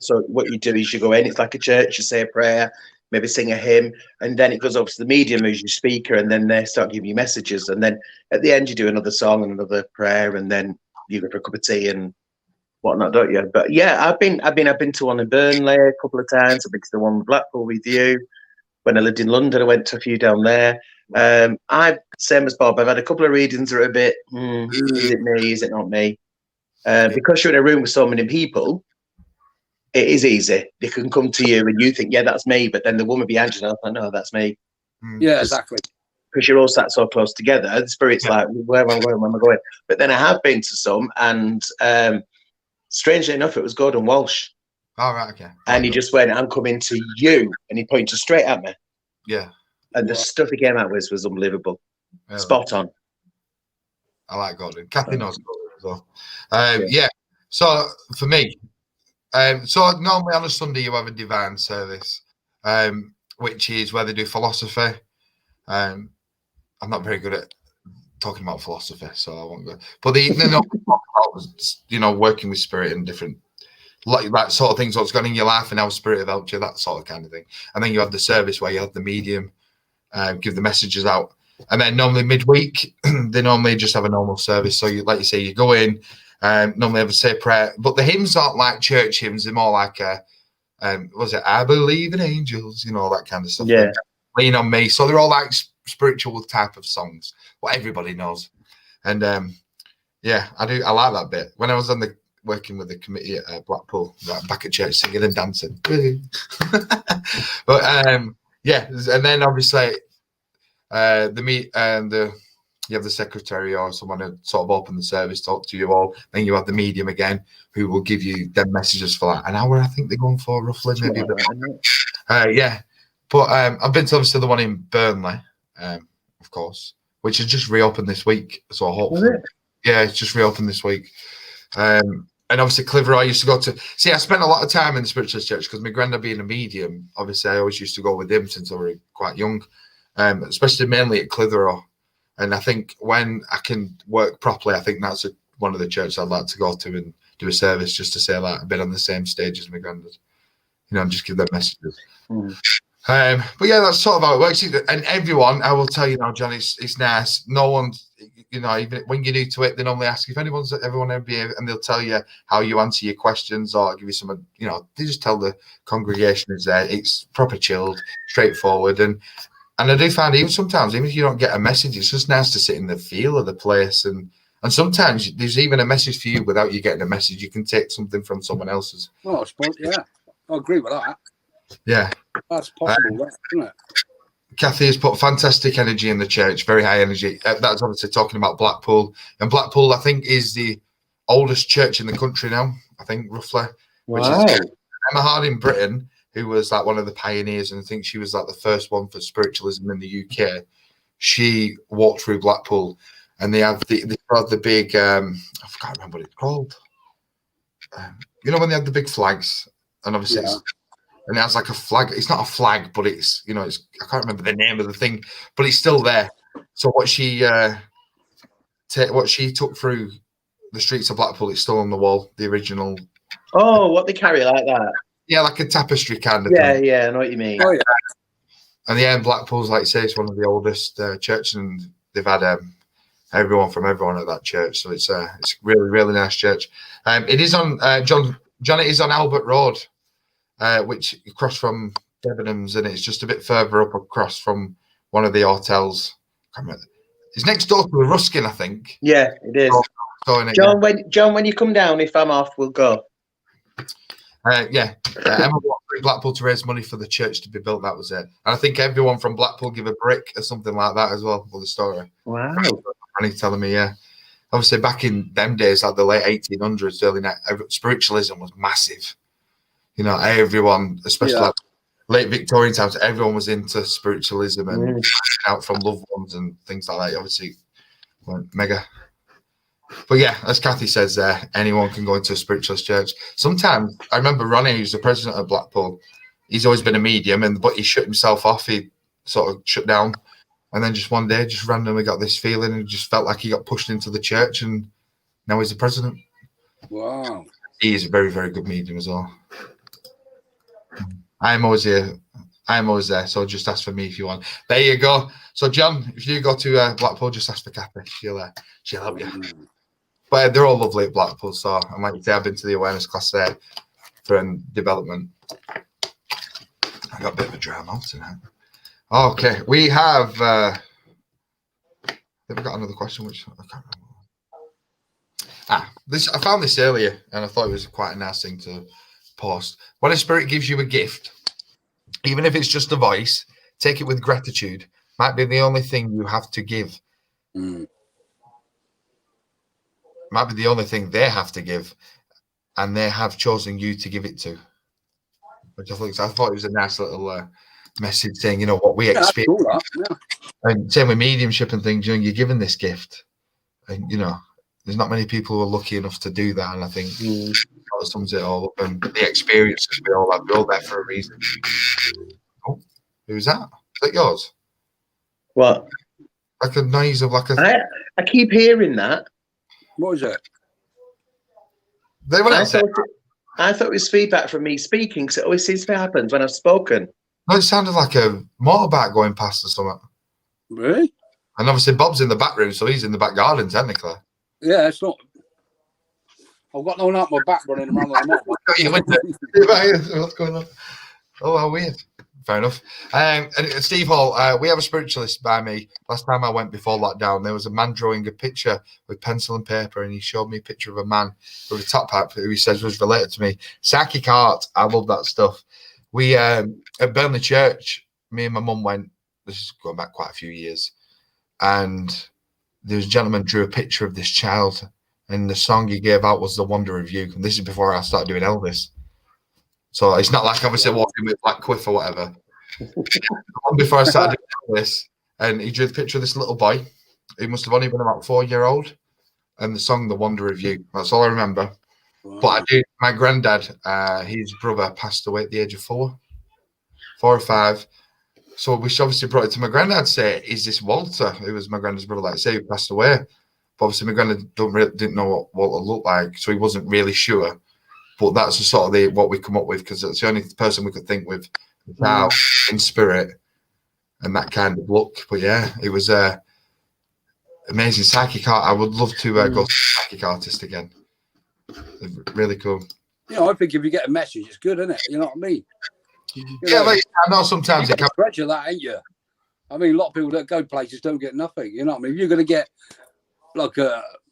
Speaker 2: So what you do is you go in, it's like a church, you say a prayer, maybe sing a hymn, and then it goes over to the medium who's your speaker, and then they start giving you messages, and then at the end you do another song and another prayer, and then you go for a cup of tea and whatnot, don't you? But yeah, I've been to one in Burnley a couple of times. I've been to the one in Blackpool with you. When I lived in London, I went to a few down there. Same as Bob, I've had a couple of readings that are a bit, is it me, is it not me? Because you're in a room with so many people, it is easy. They can come to you and you think, yeah, that's me. But then the woman behind you, like, no, that's me.
Speaker 3: Yeah, exactly.
Speaker 2: Because you're all sat so close together. The spirit's like, where am I going? Where am I going? But then I have been to some, and strangely enough, it was Gordon Walsh.
Speaker 1: All right, okay.
Speaker 2: And he just went, I'm coming to you. And he pointed straight at me.
Speaker 1: Yeah.
Speaker 2: And the stuff he came out with was unbelievable. Yeah. Spot on.
Speaker 1: I like Gordon. Kathy knows Gordon as well. Yeah. So for me, so normally on a Sunday you have a divine service, which is where they do philosophy. I'm not very good at talking about philosophy, so I won't go. But they know about, working with spirit and different like that sort of things. What's going on in your life and how spirit have helped you, that sort of kind of thing. And then you have the service where you have the medium give the messages out. And then normally midweek, they normally just have a normal service. So like you say, you go in. Normally have a say prayer, but the hymns aren't like church hymns. They're more like I believe in angels, that kind of stuff.
Speaker 2: Yeah.
Speaker 1: Lean on me. So they're all like spiritual type of songs, what everybody knows. And I do. I like that bit. When I was working with the committee at Blackpool, back at church singing and dancing. But and then obviously you have the secretary or someone to sort of open the service, talk to you all. Then you have the medium again, who will give you them messages for like an hour. I think they're going for roughly, maybe a bit more. But I've been to obviously the one in Burnley, of course, which has just reopened this week. So hopefully, it's just reopened this week. And obviously Clitheroe, I used to go to. See, I spent a lot of time in the spiritualist church because my granddad being a medium. Obviously, I always used to go with him since I was quite young, especially mainly at Clitheroe. And I think when I can work properly, I think that's one of the churches I'd like to go to and do a service just to say that I've been on the same stage as my granddad, and just give them messages. But yeah, that's sort of how it works. And everyone, I will tell you now, John, it's nice. No one, even when you're new to it, they normally ask if everyone MBA, and they'll tell you how you answer your questions or give you some, they just tell the congregation is there. It's proper chilled, straightforward. And I do find even sometimes, even if you don't get a message, it's just nice to sit in the feel of the place. And And sometimes there's even a message for you without you getting a message. You can take something from someone else's.
Speaker 3: Well, I suppose, yeah, I agree with that.
Speaker 1: Yeah.
Speaker 3: That's possible, isn't it?
Speaker 1: Kathy has put fantastic energy in the church, very high energy. That's obviously talking about Blackpool. And Blackpool, I think, is the oldest church in the country now, I think, roughly. Which is Emma Hard in Britain, who was like one of the pioneers, and I think she was like the first one for spiritualism in the UK. She walked through Blackpool, and they have the big, I can't remember what it's called. You know, when they had the big flags, and obviously and it has like a flag. It's not a flag, but it's, you know, it's, I can't remember the name of the thing, but it's still there. So what she took through the streets of Blackpool, it's still on the wall, the original.
Speaker 2: Oh, what they carry like that?
Speaker 1: Yeah, like a tapestry kind of
Speaker 2: thing.
Speaker 1: Yeah,
Speaker 2: I know what you mean.
Speaker 3: Oh, yeah.
Speaker 1: And yeah, Blackpool's, like you say, it's one of the oldest churches, and they've had everyone from everyone at that church. So it's a really, really nice church. It is on John. It is on Albert Road, which you cross from Debenhams, and it's just a bit further up across from one of the hotels. It's next door to the Ruskin, I think.
Speaker 2: Yeah, it is. John, when you come down, if I'm off, we'll go.
Speaker 1: Emma walked through Blackpool to raise money for the church to be built. That was it. And I think everyone from Blackpool give a brick or something like that as well for the story.
Speaker 2: Wow.
Speaker 1: Granny telling me, yeah. Obviously, back in them days, like the late 1800s, early spiritualism was massive. You know, everyone, especially like late Victorian times, everyone was into spiritualism and out from loved ones and things like that. Obviously, went mega. But yeah, as Kathy says, anyone can go into a spiritualist church. Sometimes, I remember Ronnie, who's the president of Blackpool, he's always been a medium, but he shut himself off. He sort of shut down. And then just one day, just randomly got this feeling and just felt like he got pushed into the church, and now he's the president.
Speaker 3: Wow.
Speaker 1: He is a very, very good medium as well. I'm always here. I'm always there. So just ask for me if you want. There you go. So John, if you go to Blackpool, just ask for Kathy. She'll help you. But they're all lovely at Blackpool. So I might say I've been to the awareness class there for development. I got a bit of a dry mouth tonight. Okay, we have. We've got another question, which I can't remember. I found this earlier, and I thought it was quite a nice thing to post. When a spirit gives you a gift, even if it's just a voice, take it with gratitude. Might be the only thing you have to give. Might be the only thing they have to give, and they have chosen you to give it to. Which I thought it was a nice little message saying, you know, what we experience. Cool, and same with mediumship and things, you know, you're given this gift, and you know, there's not many people who are lucky enough to do that. And I think that sums it all up. And the experiences we all have, we're all there for a reason. Oh, who's that? Is that yours?
Speaker 2: What?
Speaker 1: Like a noise of like a.
Speaker 2: I keep hearing that.
Speaker 3: What is it?
Speaker 2: I thought it was feedback from me speaking, because it always seems to happen when I've spoken.
Speaker 1: No, it sounded like a motorbike going past or something.
Speaker 3: Really?
Speaker 1: And obviously Bob's in the back room, so he's in the back garden technically.
Speaker 3: Yeah, it's not. I've got no one out my back running around like a motorbike.
Speaker 1: What's going on? Oh, how weird. Fair enough. And Steve Hall, we have a spiritualist by me. Last time I went before lockdown, there was a man drawing a picture with pencil and paper, and he showed me a picture of a man with a top hat who he says was related to me. Psychic art, I love that stuff. We at Burnley Church, me and my mum went. This is going back quite a few years, and there was a gentleman drew a picture of this child, and the song he gave out was "The Wonder of You." And this is before I started doing Elvis. So it's not like obviously walking with Black Quiff or whatever. Before I started doing this, and he drew the picture of this little boy. He must have only been about 4-year-old, and the song "The Wonder of You." That's all I remember. Wow. But I do. My granddad, his brother, passed away at the age of 4 or 5. So we obviously brought it to my granddad. Say, "Is this Walter?" Who was my granddad's brother? Like say, who passed away. But obviously, my granddad didn't know what Walter looked like, so he wasn't really sure. But that's the sort of what we come up with, because it's the only person we could think with now in spirit and that kind of look. But yeah, it was amazing psychic art. I would love to go to psychic artist again. Really cool.
Speaker 3: You know, I think if you get a message, it's good, isn't it? You know what I mean?
Speaker 1: Yeah, like, I know sometimes it can
Speaker 3: treasure that, ain't you? I mean, a lot of people that go places don't get nothing. You know what I mean? If you're going to get like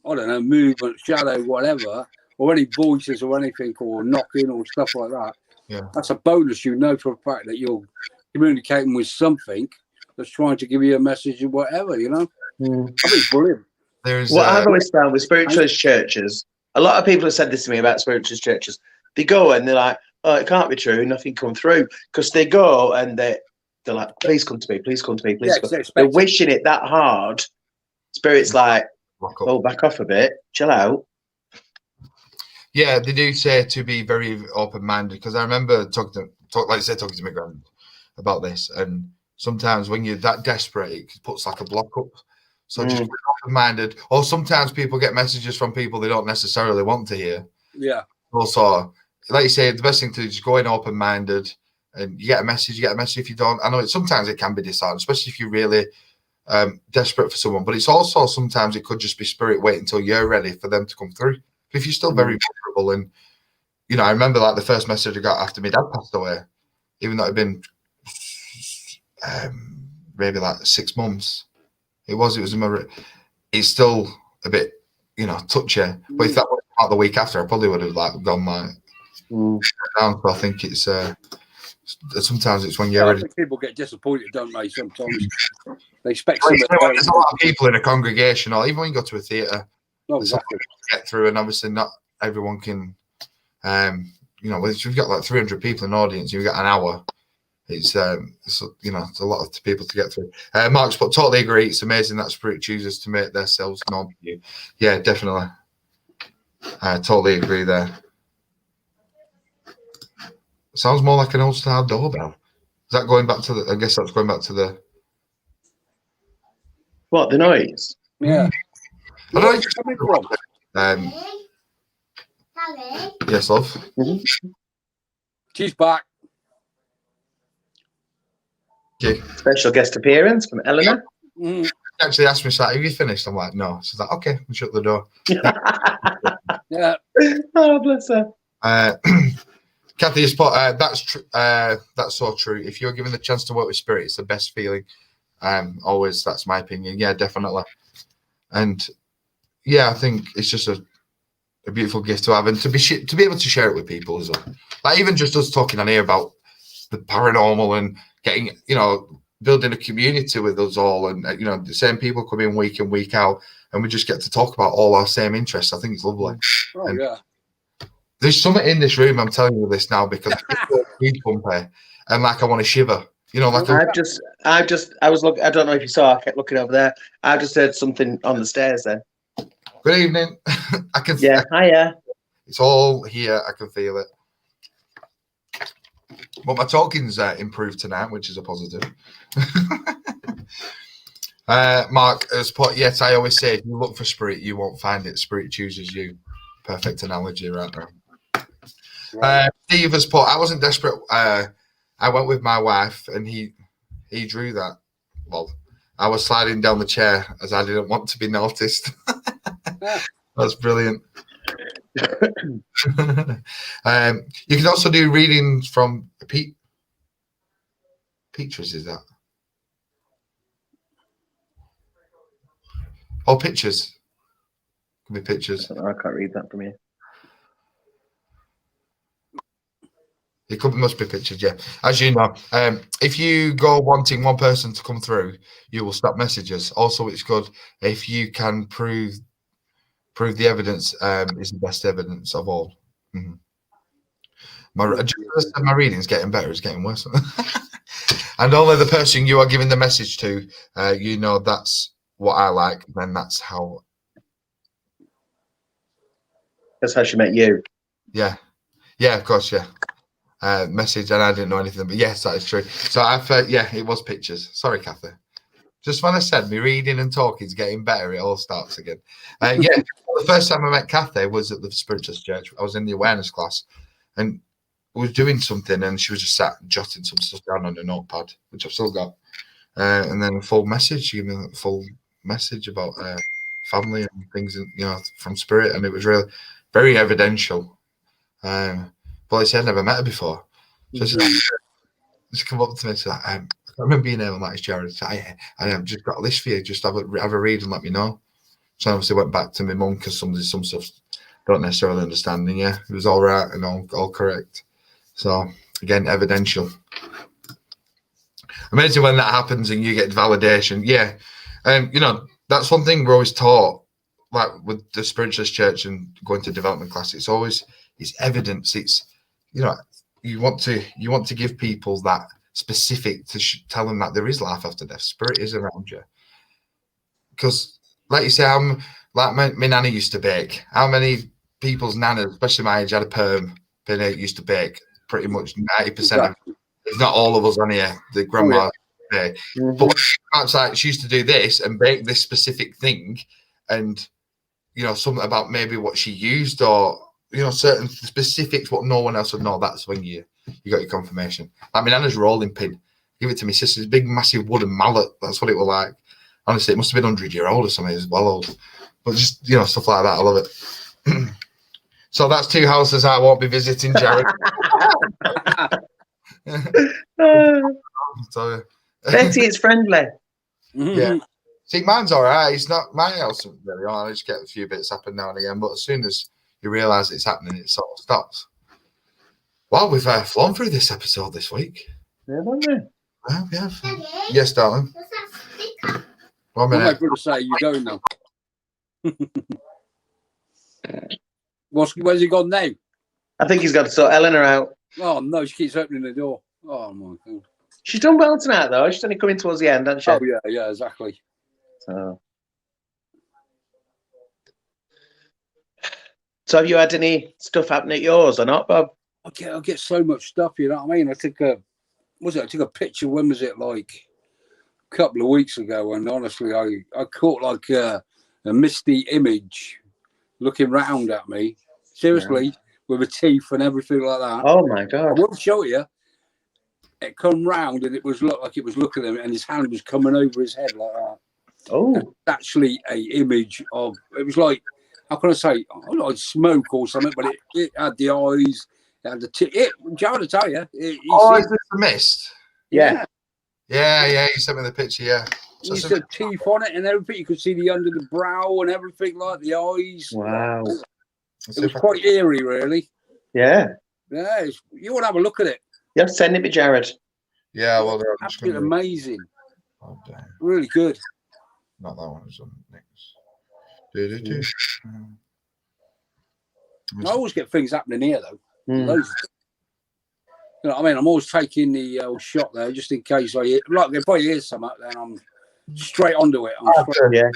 Speaker 3: I don't know, movement, shadow, whatever, or any voices or anything, or knocking or stuff like that.
Speaker 1: Yeah.
Speaker 3: That's a bonus. You know for a fact that you're communicating with something that's trying to give you a message or whatever, you know? I mean, brilliant.
Speaker 2: What I've always found with spiritualist churches, a lot of people have said this to me about spiritualist churches. They go and they're like, oh, it can't be true, nothing come through. Because they go and they're like, please come to me, please come to me, please come. They're wishing it that hard. Spirit's like, oh, back off a bit, chill out.
Speaker 1: Yeah, they do say to be very open-minded, because I remember talking to my grand about this, and sometimes when you're that desperate, it puts like a block up. So just be open-minded. Or sometimes people get messages from people they don't necessarily want to hear.
Speaker 3: Yeah.
Speaker 1: Also, like you say, the best thing to do is just go in open-minded, and you get a message, If you don't, I know sometimes it can be disheartening, especially if you're really desperate for someone. But it's also sometimes it could just be spirit waiting until you're ready for them to come through. But if you're still very vulnerable, and you know, I remember like the first message I got after my dad passed away, even though it'd been maybe like 6 months. It's still a bit, you know, touchy. But if that was about the week after, I probably would have like gone like down. So I think it's sometimes it's when you're ready.
Speaker 3: People get disappointed, don't they? Sometimes they expect.
Speaker 1: There's a lot of people in a congregation, or even when you go to a theatre,
Speaker 3: exactly.
Speaker 1: Get through, and obviously not everyone can. You know, if you've got like 300 people in the audience, you've got an hour. It's you know, it's a lot of people to get through. Mark's but totally agree. It's amazing that spirit chooses to make themselves known to you. Yeah, definitely. I totally agree there. Sounds more like an old style doorbell. Is that going back to the? I guess that's going back to the.
Speaker 2: What, the noise?
Speaker 3: Yeah.
Speaker 1: I don't know. Yes, love.
Speaker 3: She's back.
Speaker 1: Okay.
Speaker 2: Special guest appearance from Eleanor.
Speaker 1: She actually asked me, "Have you finished?" I'm like, "No." She's like, "Okay," and shut the door.
Speaker 3: Yeah.
Speaker 2: Oh, bless her.
Speaker 1: Kathy, that's true. That's so true. If you're given the chance to work with spirit, it's the best feeling. Always, that's my opinion. Yeah, definitely. And yeah, I think it's just a beautiful gift to have, and to be able to share it with people as well. Like even just us talking on here about the paranormal and getting, you know, building a community with us all, and you know, the same people come in week in, week out, and we just get to talk about all our same interests. I think it's lovely.
Speaker 3: Oh, and yeah.
Speaker 1: There's something in this room. I'm telling you this now because it's bumpy, and like I want to shiver. You know, like
Speaker 2: I was looking. I don't know if you saw. I kept looking over there. I just heard something on the stairs then.
Speaker 1: Good evening. I can.
Speaker 2: Yeah. Hiya.
Speaker 1: It's all here. I can feel it. But my talking's improved tonight, which is a positive. Mark has put, yes, I always say, if you look for spirit, you won't find it. Spirit chooses you. Perfect analogy right now. Right. Steve has put, I wasn't desperate. I went with my wife, and he drew that. Well, I was sliding down the chair as I didn't want to be noticed. That's brilliant. You can also do readings from pictures, is that? Or pictures. Could be pictures.
Speaker 2: I can't read that from here.
Speaker 1: It must be pictures, yeah. As you know, if you go wanting one person to come through, you will stop messages. Also, it's good if you can prove the evidence is the best evidence of all. Mm-hmm. My reading's getting better. It's getting worse. And only the person you are giving the message to, you know, that's what I like. Then that's how
Speaker 2: she met you.
Speaker 1: Yeah, of course, yeah. Message, and I didn't know anything, but yes, that is true. So I've it was pictures. Sorry, Kathy. Just when I said me reading and talking is getting better, it all starts again. The first time I met Kathy was at the Spiritualist Church. I was in the awareness class, and I was doing something, and she was just sat jotting some stuff down on a notepad, which I've still got. And then a full message. She gave me a full message about family and things, you know, from spirit, and it was really very evidential. But I said I'd never met her before. So she come up to me and said, I remember your name on that, Jared. I just got a list for you. Just have a read and let me know. So I obviously went back to my mum because some stuff don't necessarily understand. And yeah, it was all right and all correct. So again, evidential. Amazing when that happens and you get validation. Yeah. You know, that's one thing we're always taught, like with the spiritualist church and going to development class. It's evidence. It's, you know, you want to give people that specific to tell them that there is life after death. Spirit is around you. Because, like you say, my nana used to bake. How many people's nanas, especially my age, had a perm, used to bake? Pretty much 90% of, if not all of us on here, the grandma. But outside, she used to do this and bake this specific thing, and you know, something about maybe what she used or you know, certain specifics what no one else would know. That's when you got your confirmation. Like my nana's rolling pin, give it to my sister's big massive wooden mallet. That's what it was like. Honestly, it must have been 100-year-old or something as well old. But just, you know, stuff like that. I love it. So that's 2 houses I won't be visiting, Jared. So,
Speaker 2: Betty, it's friendly.
Speaker 1: Yeah. See, mine's all right. It's not my house really on. I just get a few bits happen now and again. But as soon as you realise it's happening, it sort of stops. Well, we've flown through this episode this week.
Speaker 2: Yeah, haven't we?
Speaker 1: Well, we have. Yes, darling. 1 minute.
Speaker 3: What am I going to say? You're going now. Where's he gone now?
Speaker 2: I think he's got to sort Eleanor out.
Speaker 3: Oh, no, she keeps opening the door. Oh, my God.
Speaker 2: She's done well tonight, though. She's only coming towards the end, hasn't she?
Speaker 3: Oh, yeah, exactly.
Speaker 2: So have you had any stuff happen at yours or not, Bob?
Speaker 3: I get so much stuff, you know what I mean? I took a picture, when was it, like a couple of weeks ago, and honestly, I caught like a misty image looking round at me, seriously, with a teeth and everything like that.
Speaker 2: Oh, my God.
Speaker 3: I will show you. It come round and it looked like it was looking at him, and his hand was coming over his head like that.
Speaker 2: Oh,
Speaker 3: it's actually a image of, it was like, how can I say, like smoke or something, but it had the eyes, it had the Jared, I tell you.
Speaker 1: Is this the mist?
Speaker 2: Yeah.
Speaker 1: Yeah, you sent me the picture, yeah. So
Speaker 3: you said teeth on it and everything. You could see the under the brow and everything, like the eyes.
Speaker 2: Wow.
Speaker 3: It was quite eerie, really.
Speaker 2: Yeah.
Speaker 3: Yeah, you want to have a look at it.
Speaker 2: Yeah, send it to Jared.
Speaker 1: Yeah, well, they're
Speaker 3: absolutely amazing.
Speaker 1: Oh, damn.
Speaker 3: Really good.
Speaker 1: Not that one, it's on next.
Speaker 3: I always get things happening here, though. Loads of, you know what I mean? I'm always taking the shot there just in case if I hear something, then I'm straight onto it.
Speaker 2: Yeah.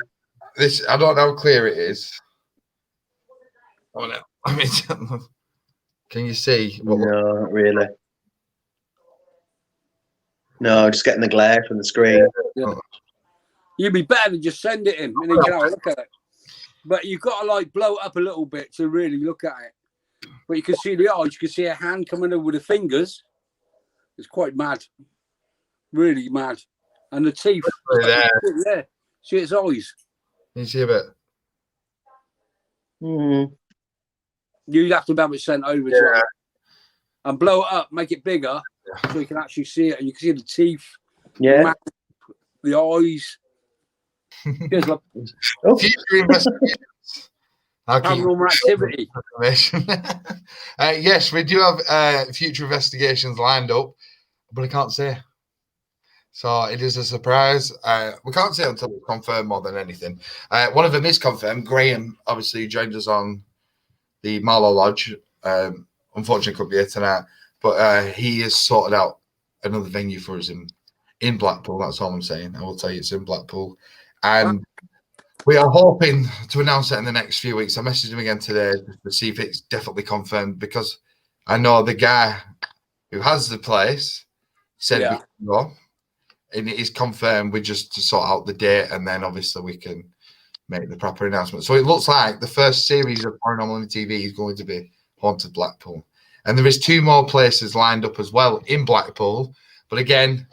Speaker 1: This, I don't know how clear it is. Oh, no. I mean, can you see?
Speaker 2: No, not really. No, just getting the glare from the screen.
Speaker 3: Yeah. You'd be better than just send it in and then you can have a look at it. But you've got to like blow it up a little bit to really look at it. But you can see the eyes, you can see a hand coming over the fingers. It's quite mad. Really mad. And the teeth. Yeah. See its eyes.
Speaker 1: Can you see a bit?
Speaker 3: You'd have to have it sent over to it. And blow it up, make it bigger, so you can actually see it. And you can see the teeth.
Speaker 2: Yeah.
Speaker 3: The mouth, the eyes.
Speaker 1: Future investigations.
Speaker 3: Paranormal activity.
Speaker 1: Yes, we do have future investigations lined up, but I can't say. So it is a surprise. We can't say until it's confirmed more than anything. One of them is confirmed. Graham obviously joined us on the Marlow Lodge. Unfortunately, couldn't be here tonight, but he has sorted out another venue for us in Blackpool. That's all I'm saying. I will tell you, it's in Blackpool. And we are hoping to announce it in the next few weeks. I messaged him again today to see if it's definitely confirmed, because I know the guy who has the place said we can go, and it is confirmed. We just to sort out the date, and then obviously we can make the proper announcement. So it looks like the first series of Paranormal on TV is going to be Haunted Blackpool. And there is 2 more places lined up as well in Blackpool. But again,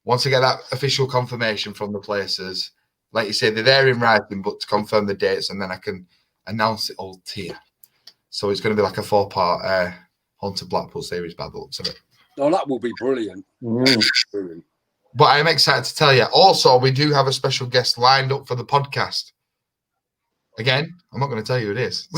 Speaker 1: once I get that official confirmation from the places, like you say, they're there in writing, but to confirm the dates, and then I can announce it all to you. So it's going to be like a 4-part Haunted Blackpool series by the looks of it.
Speaker 3: Oh, that will be brilliant. Brilliant.
Speaker 1: But I'm excited to tell you. Also, we do have a special guest lined up for the podcast. Again, I'm not going to tell you who it is.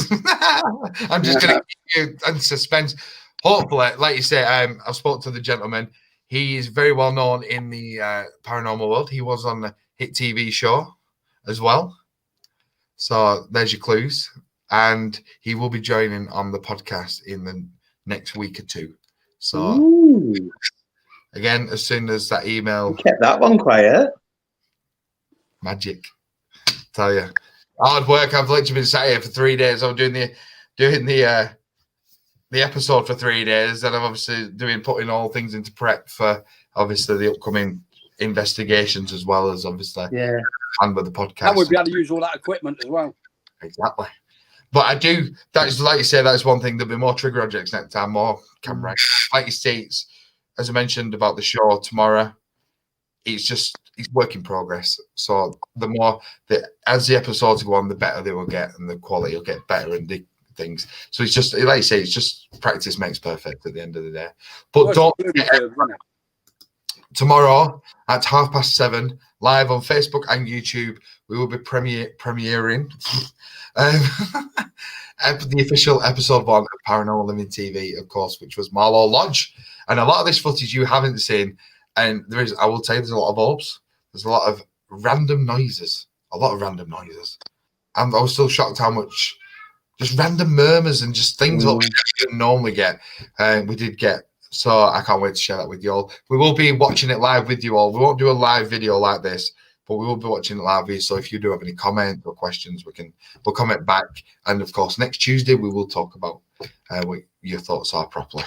Speaker 1: I'm just going to keep you in suspense. Hopefully, like you say, I spoke to the gentleman. He is very well known in the paranormal world. He was on the hit TV show as well. So there's your clues. And he will be joining on the podcast in the next week or two. So again, as soon as that email...
Speaker 2: You kept that one quiet.
Speaker 1: Magic. Tell you. Hard work. I've literally been sat here for 3 days. I'm doing the episode for 3 days, and I'm obviously putting all things into prep for obviously the upcoming investigations, as well as obviously and with the podcast.
Speaker 3: And we'll be able to use all that equipment as well.
Speaker 1: Exactly. But I do. That's like you say. That's one thing. There'll be more trigger objects next time, more camera. Like you say, it's, as I mentioned about the show tomorrow. It's work in progress. So the more as the episodes go on, the better they will get, and the quality will get better, and the things. So it's just like you say, it's just practice makes perfect at the end of the day. But don't forget, tomorrow at 7:30 live on Facebook and YouTube, we will be premiering the official episode 1 of Paranormal Living TV, of course, which was Marlow Lodge. And a lot of this footage you haven't seen. And I will tell you, there's a lot of orbs. There's a lot of random noises. I was still shocked how much just random murmurs and just things that we didn't normally get. We did get. So I can't wait to share that with you all. We will be watching it live with you all. We won't do a live video like this, but we will be watching it live with you. So if you do have any comments or questions, we'll comment back. And of course, next Tuesday we will talk about what your thoughts are properly.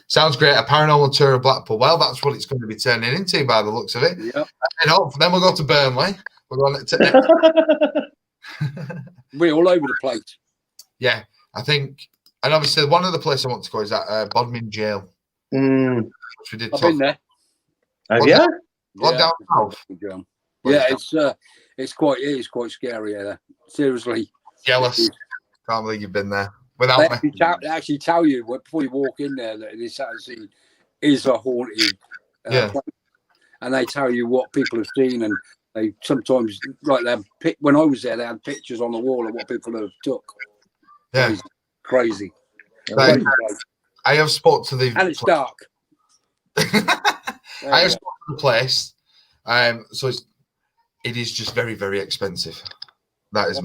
Speaker 1: Sounds great. A paranormal tour of Blackpool. Well, that's what it's going to be turning into by the looks of it.
Speaker 3: Yep.
Speaker 1: And then we'll go to Burnley. We're going to
Speaker 3: We're all over the place.
Speaker 1: Yeah, I think. And obviously, one of the places I want to go is that Bodmin Jail. Which we did.
Speaker 2: I've been
Speaker 1: there.
Speaker 2: Have you?
Speaker 1: Down south.
Speaker 3: Yeah, it's quite scary. Yeah, seriously.
Speaker 1: Jealous. Can't believe you've been there. Without
Speaker 3: they actually tell you before you walk in there that this actually is a haunted place. And they tell you what people have seen, and they sometimes when I was there, they had pictures on the wall of what people have took.
Speaker 1: Yeah,
Speaker 3: crazy.
Speaker 1: I have spoke to the
Speaker 3: and it's dark.
Speaker 1: I have spoke to the place, so it is just very, very expensive. That is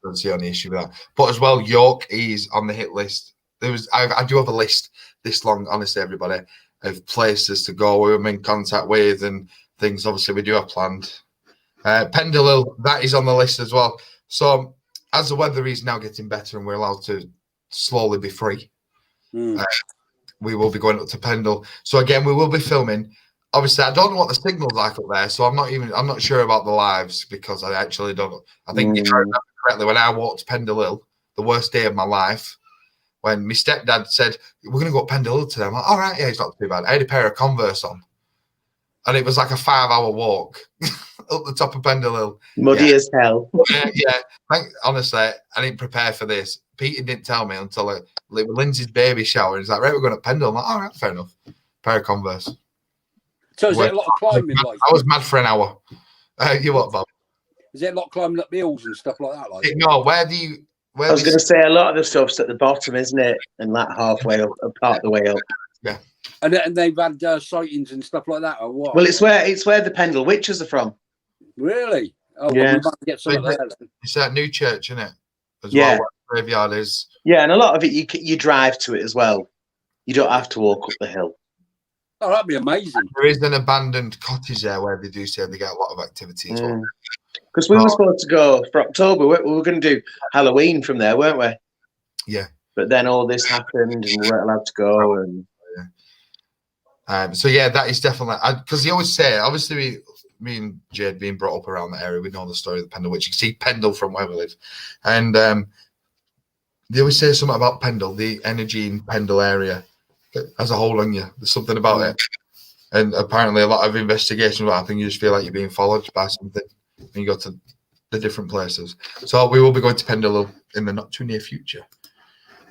Speaker 1: that's the only issue with that. But as well, York is on the hit list. I do have a list this long, honestly, everybody, of places to go we're in contact with and things. Obviously, we do have planned. Pendle Hill, that is on the list as well. So as the weather is now getting better and we're allowed to slowly be free, we will be going up to Pendle. So again, we will be filming. Obviously, I don't know what the signal's like up there, so I'm not sure about the lives because I actually don't. I think if I remember correctly, when I walked Pendle Hill, the worst day of my life, when my stepdad said, "We're going to go up Pendle Hill today," I'm like, "All right, yeah, it's not too bad." I had a pair of Converse on, and it was like a 5-hour walk up the top of Pendle Hill.
Speaker 2: Muddy as hell.
Speaker 1: Honestly, I didn't prepare for this. Peter didn't tell me until Lindsay's baby shower. He's like, "Right, we're going to Pendle." I'm like, "All right, fair enough." Pair of Converse.
Speaker 3: So is it a lot of climbing?
Speaker 1: I was mad for an hour. You what, Bob?
Speaker 3: Is it a lot climbing up the hills and stuff like that?
Speaker 1: No, where do you...
Speaker 2: I was going to say a lot of the stuff's at the bottom, isn't it? And like halfway up, part of the way up.
Speaker 1: Yeah.
Speaker 3: And they've had sightings and stuff like that, or what?
Speaker 2: Well, it's where the Pendle Witches are from.
Speaker 3: Really? Oh,
Speaker 2: yeah.
Speaker 3: Well, we might get some of that.
Speaker 1: It's that new church, isn't it? As well, where the graveyard is.
Speaker 2: Yeah, and a lot of it you drive to it as well. You don't have to walk up the hill.
Speaker 3: Oh, that'd be amazing.
Speaker 1: There is an abandoned cottage there where they do say they get a lot of activity as well.
Speaker 2: Because we were supposed to go for October. We were going to do Halloween from there, weren't we?
Speaker 1: Yeah.
Speaker 2: But then all this happened and we weren't allowed to go. And
Speaker 1: so, yeah, that is definitely... Because they always say, obviously, me and Jade being brought up around the area, we know the story of the Pendle Witch. You can see Pendle from where we live. And they always say something about Pendle, the energy in Pendle area. As a whole on you, there's something about it, and apparently a lot of investigations will happen. You just feel like you're being followed by something when you go to the different places. So we will be going to Pendle in the not too near future.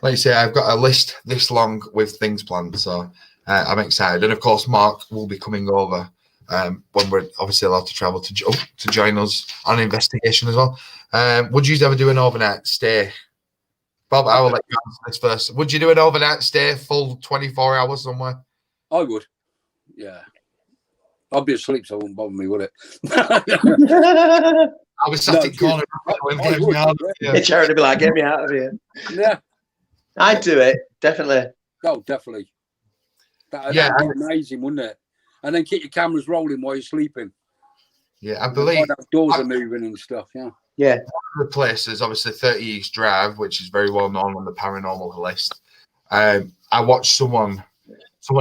Speaker 1: Like you say, I've got a list this long with things planned, so I'm excited. And of course, Mark will be coming over when we're obviously allowed to travel to join us on an investigation as well. Would you ever do an overnight stay? Bob, I will let you answer this first. Would you do an overnight stay, full 24 hours somewhere?
Speaker 3: I would. Yeah. I'd be asleep, so it wouldn't bother me, would it?
Speaker 1: I'll be sat in corner.
Speaker 2: Jared would be like, get me out of here.
Speaker 3: Yeah.
Speaker 2: I'd do it, definitely.
Speaker 3: Oh, definitely. That'd be amazing, wouldn't it? And then keep your cameras rolling while you're sleeping.
Speaker 1: Yeah, I believe
Speaker 3: doors are moving and stuff. Yeah.
Speaker 2: Yeah.
Speaker 1: One of the places, obviously, 30 East Drive, which is very well known on the paranormal list. I watched someone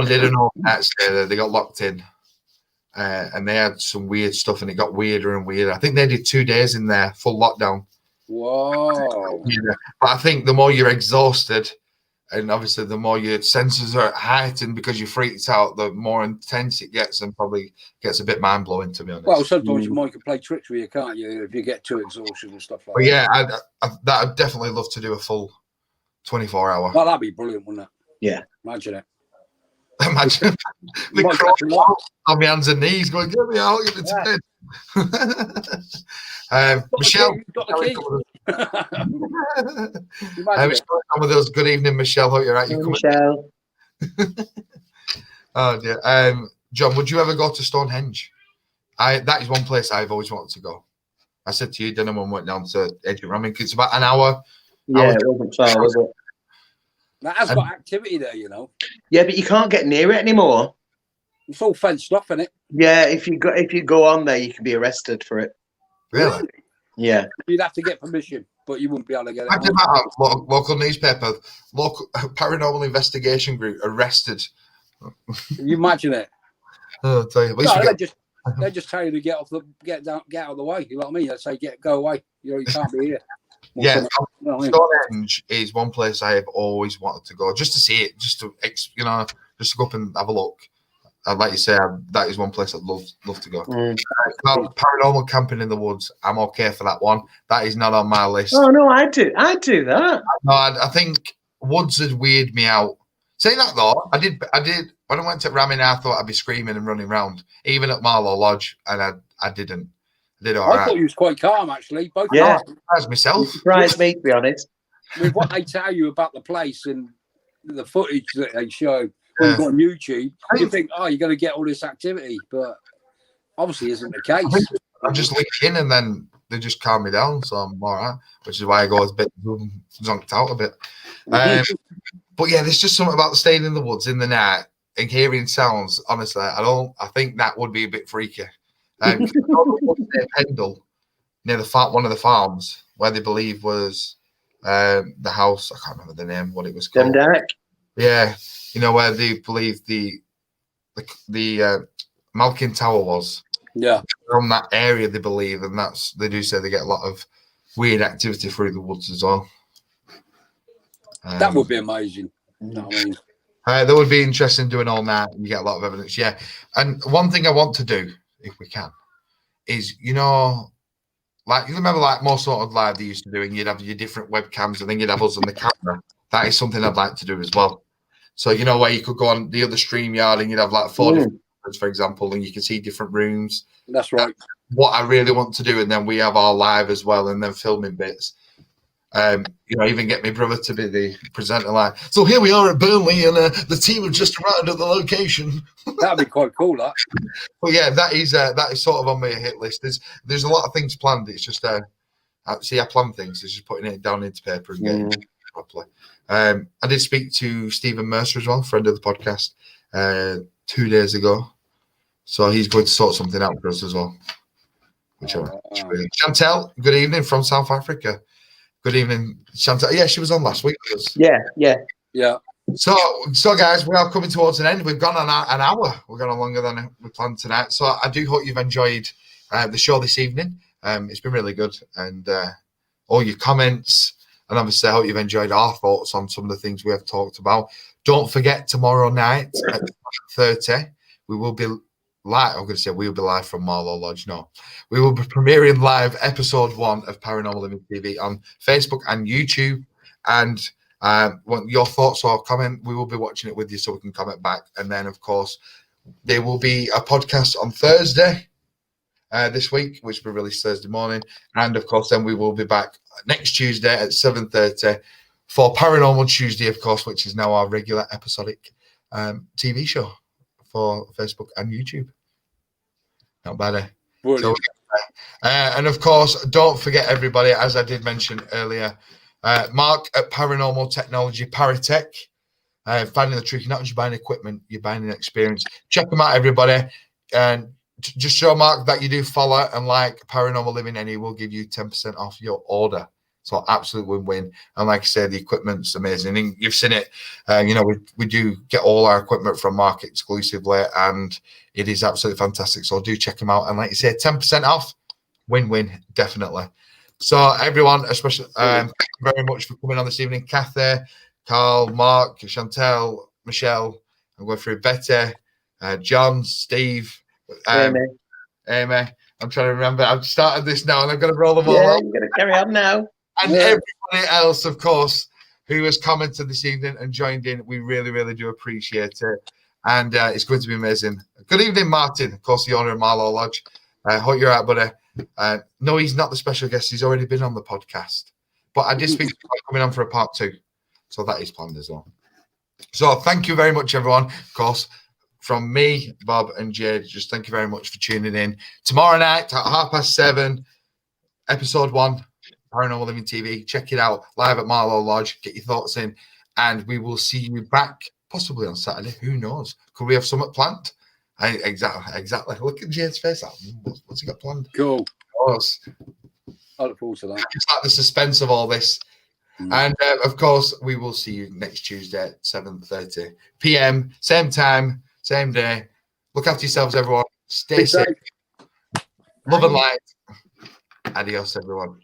Speaker 1: did an overnight stay there. They got locked in, and they had some weird stuff, and it got weirder and weirder. I think they did 2 days in there, full lockdown.
Speaker 3: Whoa!
Speaker 1: Yeah. But I think the more you're exhausted, and obviously the more your senses are heightened because you're freaked out, the more intense it gets, and probably gets a bit mind blowing, to be honest.
Speaker 3: Well, sometimes you might play tricks with you, can't you? If you get too exhausted and stuff like that.
Speaker 1: Yeah, I'd definitely love to do a full 24 hour.
Speaker 3: Well, that'd be brilliant, wouldn't it?
Speaker 2: Yeah.
Speaker 3: Imagine it.
Speaker 1: Imagine the crowd on my hands and knees going, get me out, get me to bed. Michelle, with us. Good evening, Michelle. Hope you're right.
Speaker 2: Michelle.
Speaker 1: Oh dear. John, would you ever go to Stonehenge? That is one place I've always wanted to go. I said to you, dinner when we went down to Edinburgh. I mean, it's about an hour.
Speaker 2: Yeah, it wasn't far, was it?
Speaker 3: That has got activity there, you know.
Speaker 2: Yeah, but you can't get near it anymore.
Speaker 3: It's all fenced off, isn't it?
Speaker 2: Yeah, if you go on there, you can be arrested for it.
Speaker 1: Really?
Speaker 2: Yeah.
Speaker 3: You'd have to get permission, but you wouldn't be able to get it.
Speaker 1: Imagine that local newspaper, local paranormal investigation group arrested.
Speaker 3: You imagine it?
Speaker 1: Oh, I'll tell you.
Speaker 3: They just tell you to get out of the way. You know what I mean? They say go away. You can't be here.
Speaker 1: Yeah, Stonehenge is one place I have always wanted to go, just to see it, just to go up and have a look. And like you say, that is one place I'd love to go. Paranormal camping in the woods, I'm okay for that one. That is not on my list.
Speaker 2: Oh no, I'd do that.
Speaker 1: No, I think woods would weird me out. Saying that though, I did when I went to Ramin, I thought I'd be screaming and running around, even at Marlow Lodge, and I didn't. I did all right.
Speaker 3: I thought you was quite calm, actually. Both
Speaker 2: yeah,
Speaker 1: surprised myself.
Speaker 2: You surprised me, to be honest.
Speaker 3: With what they tell you about the place and the footage that they show when you go on YouTube, you think, oh, you're going to get all this activity, but obviously isn't the case.
Speaker 1: I just leaned in and then they just calmed me down, so I'm all right, which is why I go a bit zonked out a bit. But yeah, there's just something about staying in the woods in the night and hearing sounds. Honestly, I think that would be a bit freaky. Pendle, near one of the farms where they believe was the house. I can't remember the name, what it was called. Yeah, where they believe the Malkin Tower was.
Speaker 3: Yeah,
Speaker 1: from that area they believe, and they do say they get a lot of weird activity through the woods as well.
Speaker 3: That would be amazing. You know what I mean?
Speaker 1: That would be interesting doing all night. You get a lot of evidence, yeah. And one thing I want to do, if we can, is like you remember like most sort of live they used to do, and you'd have your different webcams, and then you'd have us on the camera. That is something I'd like to do as well. So where you could go on the other StreamYard and you'd have like 4 different rooms, for example, and you can see different rooms.
Speaker 3: That's right.
Speaker 1: What I really want to do, and then we have our live as well, and then filming bits. Even get my brother to be the presenter. Like, so here we are at Burnley, and the team have just arrived at the location.
Speaker 3: That'd be quite cool, that.
Speaker 1: Well, yeah, that is sort of on my hit list. There's a lot of things planned. It's just I plan things. It's just putting it down into paper and getting it properly. I did speak to Stephen Mercer as well, friend of the podcast, 2 days ago. So he's going to sort something out for us as well. Chantel, good evening from South Africa. Good evening, Chantal. Yeah, she was on last week with us.
Speaker 2: Yeah.
Speaker 1: So guys, we are coming towards an end. We've gone on an hour. We're going on longer than we planned tonight. So I do hope you've enjoyed the show this evening. It's been really good, and all your comments, and obviously I hope you've enjoyed our thoughts on some of the things we have talked about. Don't forget, tomorrow night at 30, we will be live. I'm going to say we'll be live from Marlow Lodge. No, we will be premiering live episode 1 of Paranormal Living TV on Facebook and YouTube. And want your thoughts or comment, we will be watching it with you so we can comment back. And then, of course, there will be a podcast on Thursday this week, which will be released Thursday morning. And of course, then we will be back next Tuesday at 7:30 for Paranormal Tuesday, of course, which is now our regular episodic TV show for Facebook and YouTube. Not bad, eh? So, and of course, don't forget, everybody, as I did mention earlier, Mark at Paranormal Technology Paratech. Finding the truth. You're not just buying equipment, you're buying an experience. Check them out, everybody. And just show Mark that you do follow and like Paranormal Living, and he will give you 10% off your order. So absolute win-win. And like I said, the equipment's amazing. And you've seen it. We do get all our equipment from Mark exclusively, and it is absolutely fantastic. So do check them out. And like you said, 10% off, win-win, definitely. So everyone, especially, thank you very much for coming on this evening. Kathy, Carl, Mark, Chantel, Michelle, I'm going through Betty, John, Steve, Amy. I'm trying to remember. I've started this now and I'm going to roll them all up.
Speaker 2: You're going to carry on now.
Speaker 1: And everybody else, of course, who has commented this evening and joined in, we really, really do appreciate it. And it's going to be amazing. Good evening, Martin, of course, the owner of Marlow Lodge. I hope you're out, buddy. No, he's not the special guest. He's already been on the podcast. But I did speak to him coming on for a part 2. So that is planned as well. So thank you very much, everyone. Of course, from me, Bob, and Jade, just thank you very much for tuning in. Tomorrow night at 7:30, episode 1, Paranormal Living TV. Check it out live at Marlow Lodge. Get your thoughts in. And we will see you back possibly on Saturday. Who knows? Could we have something planned? Exactly. Look at Jade's face. What's he got planned?
Speaker 3: Cool.
Speaker 1: Of course.
Speaker 3: I look forward to that.
Speaker 1: It's like the suspense of all this. And of course, we will see you next Tuesday at 7:30 p.m. Same time, same day. Look after yourselves, everyone. Stay safe. Love and light. Adios, everyone.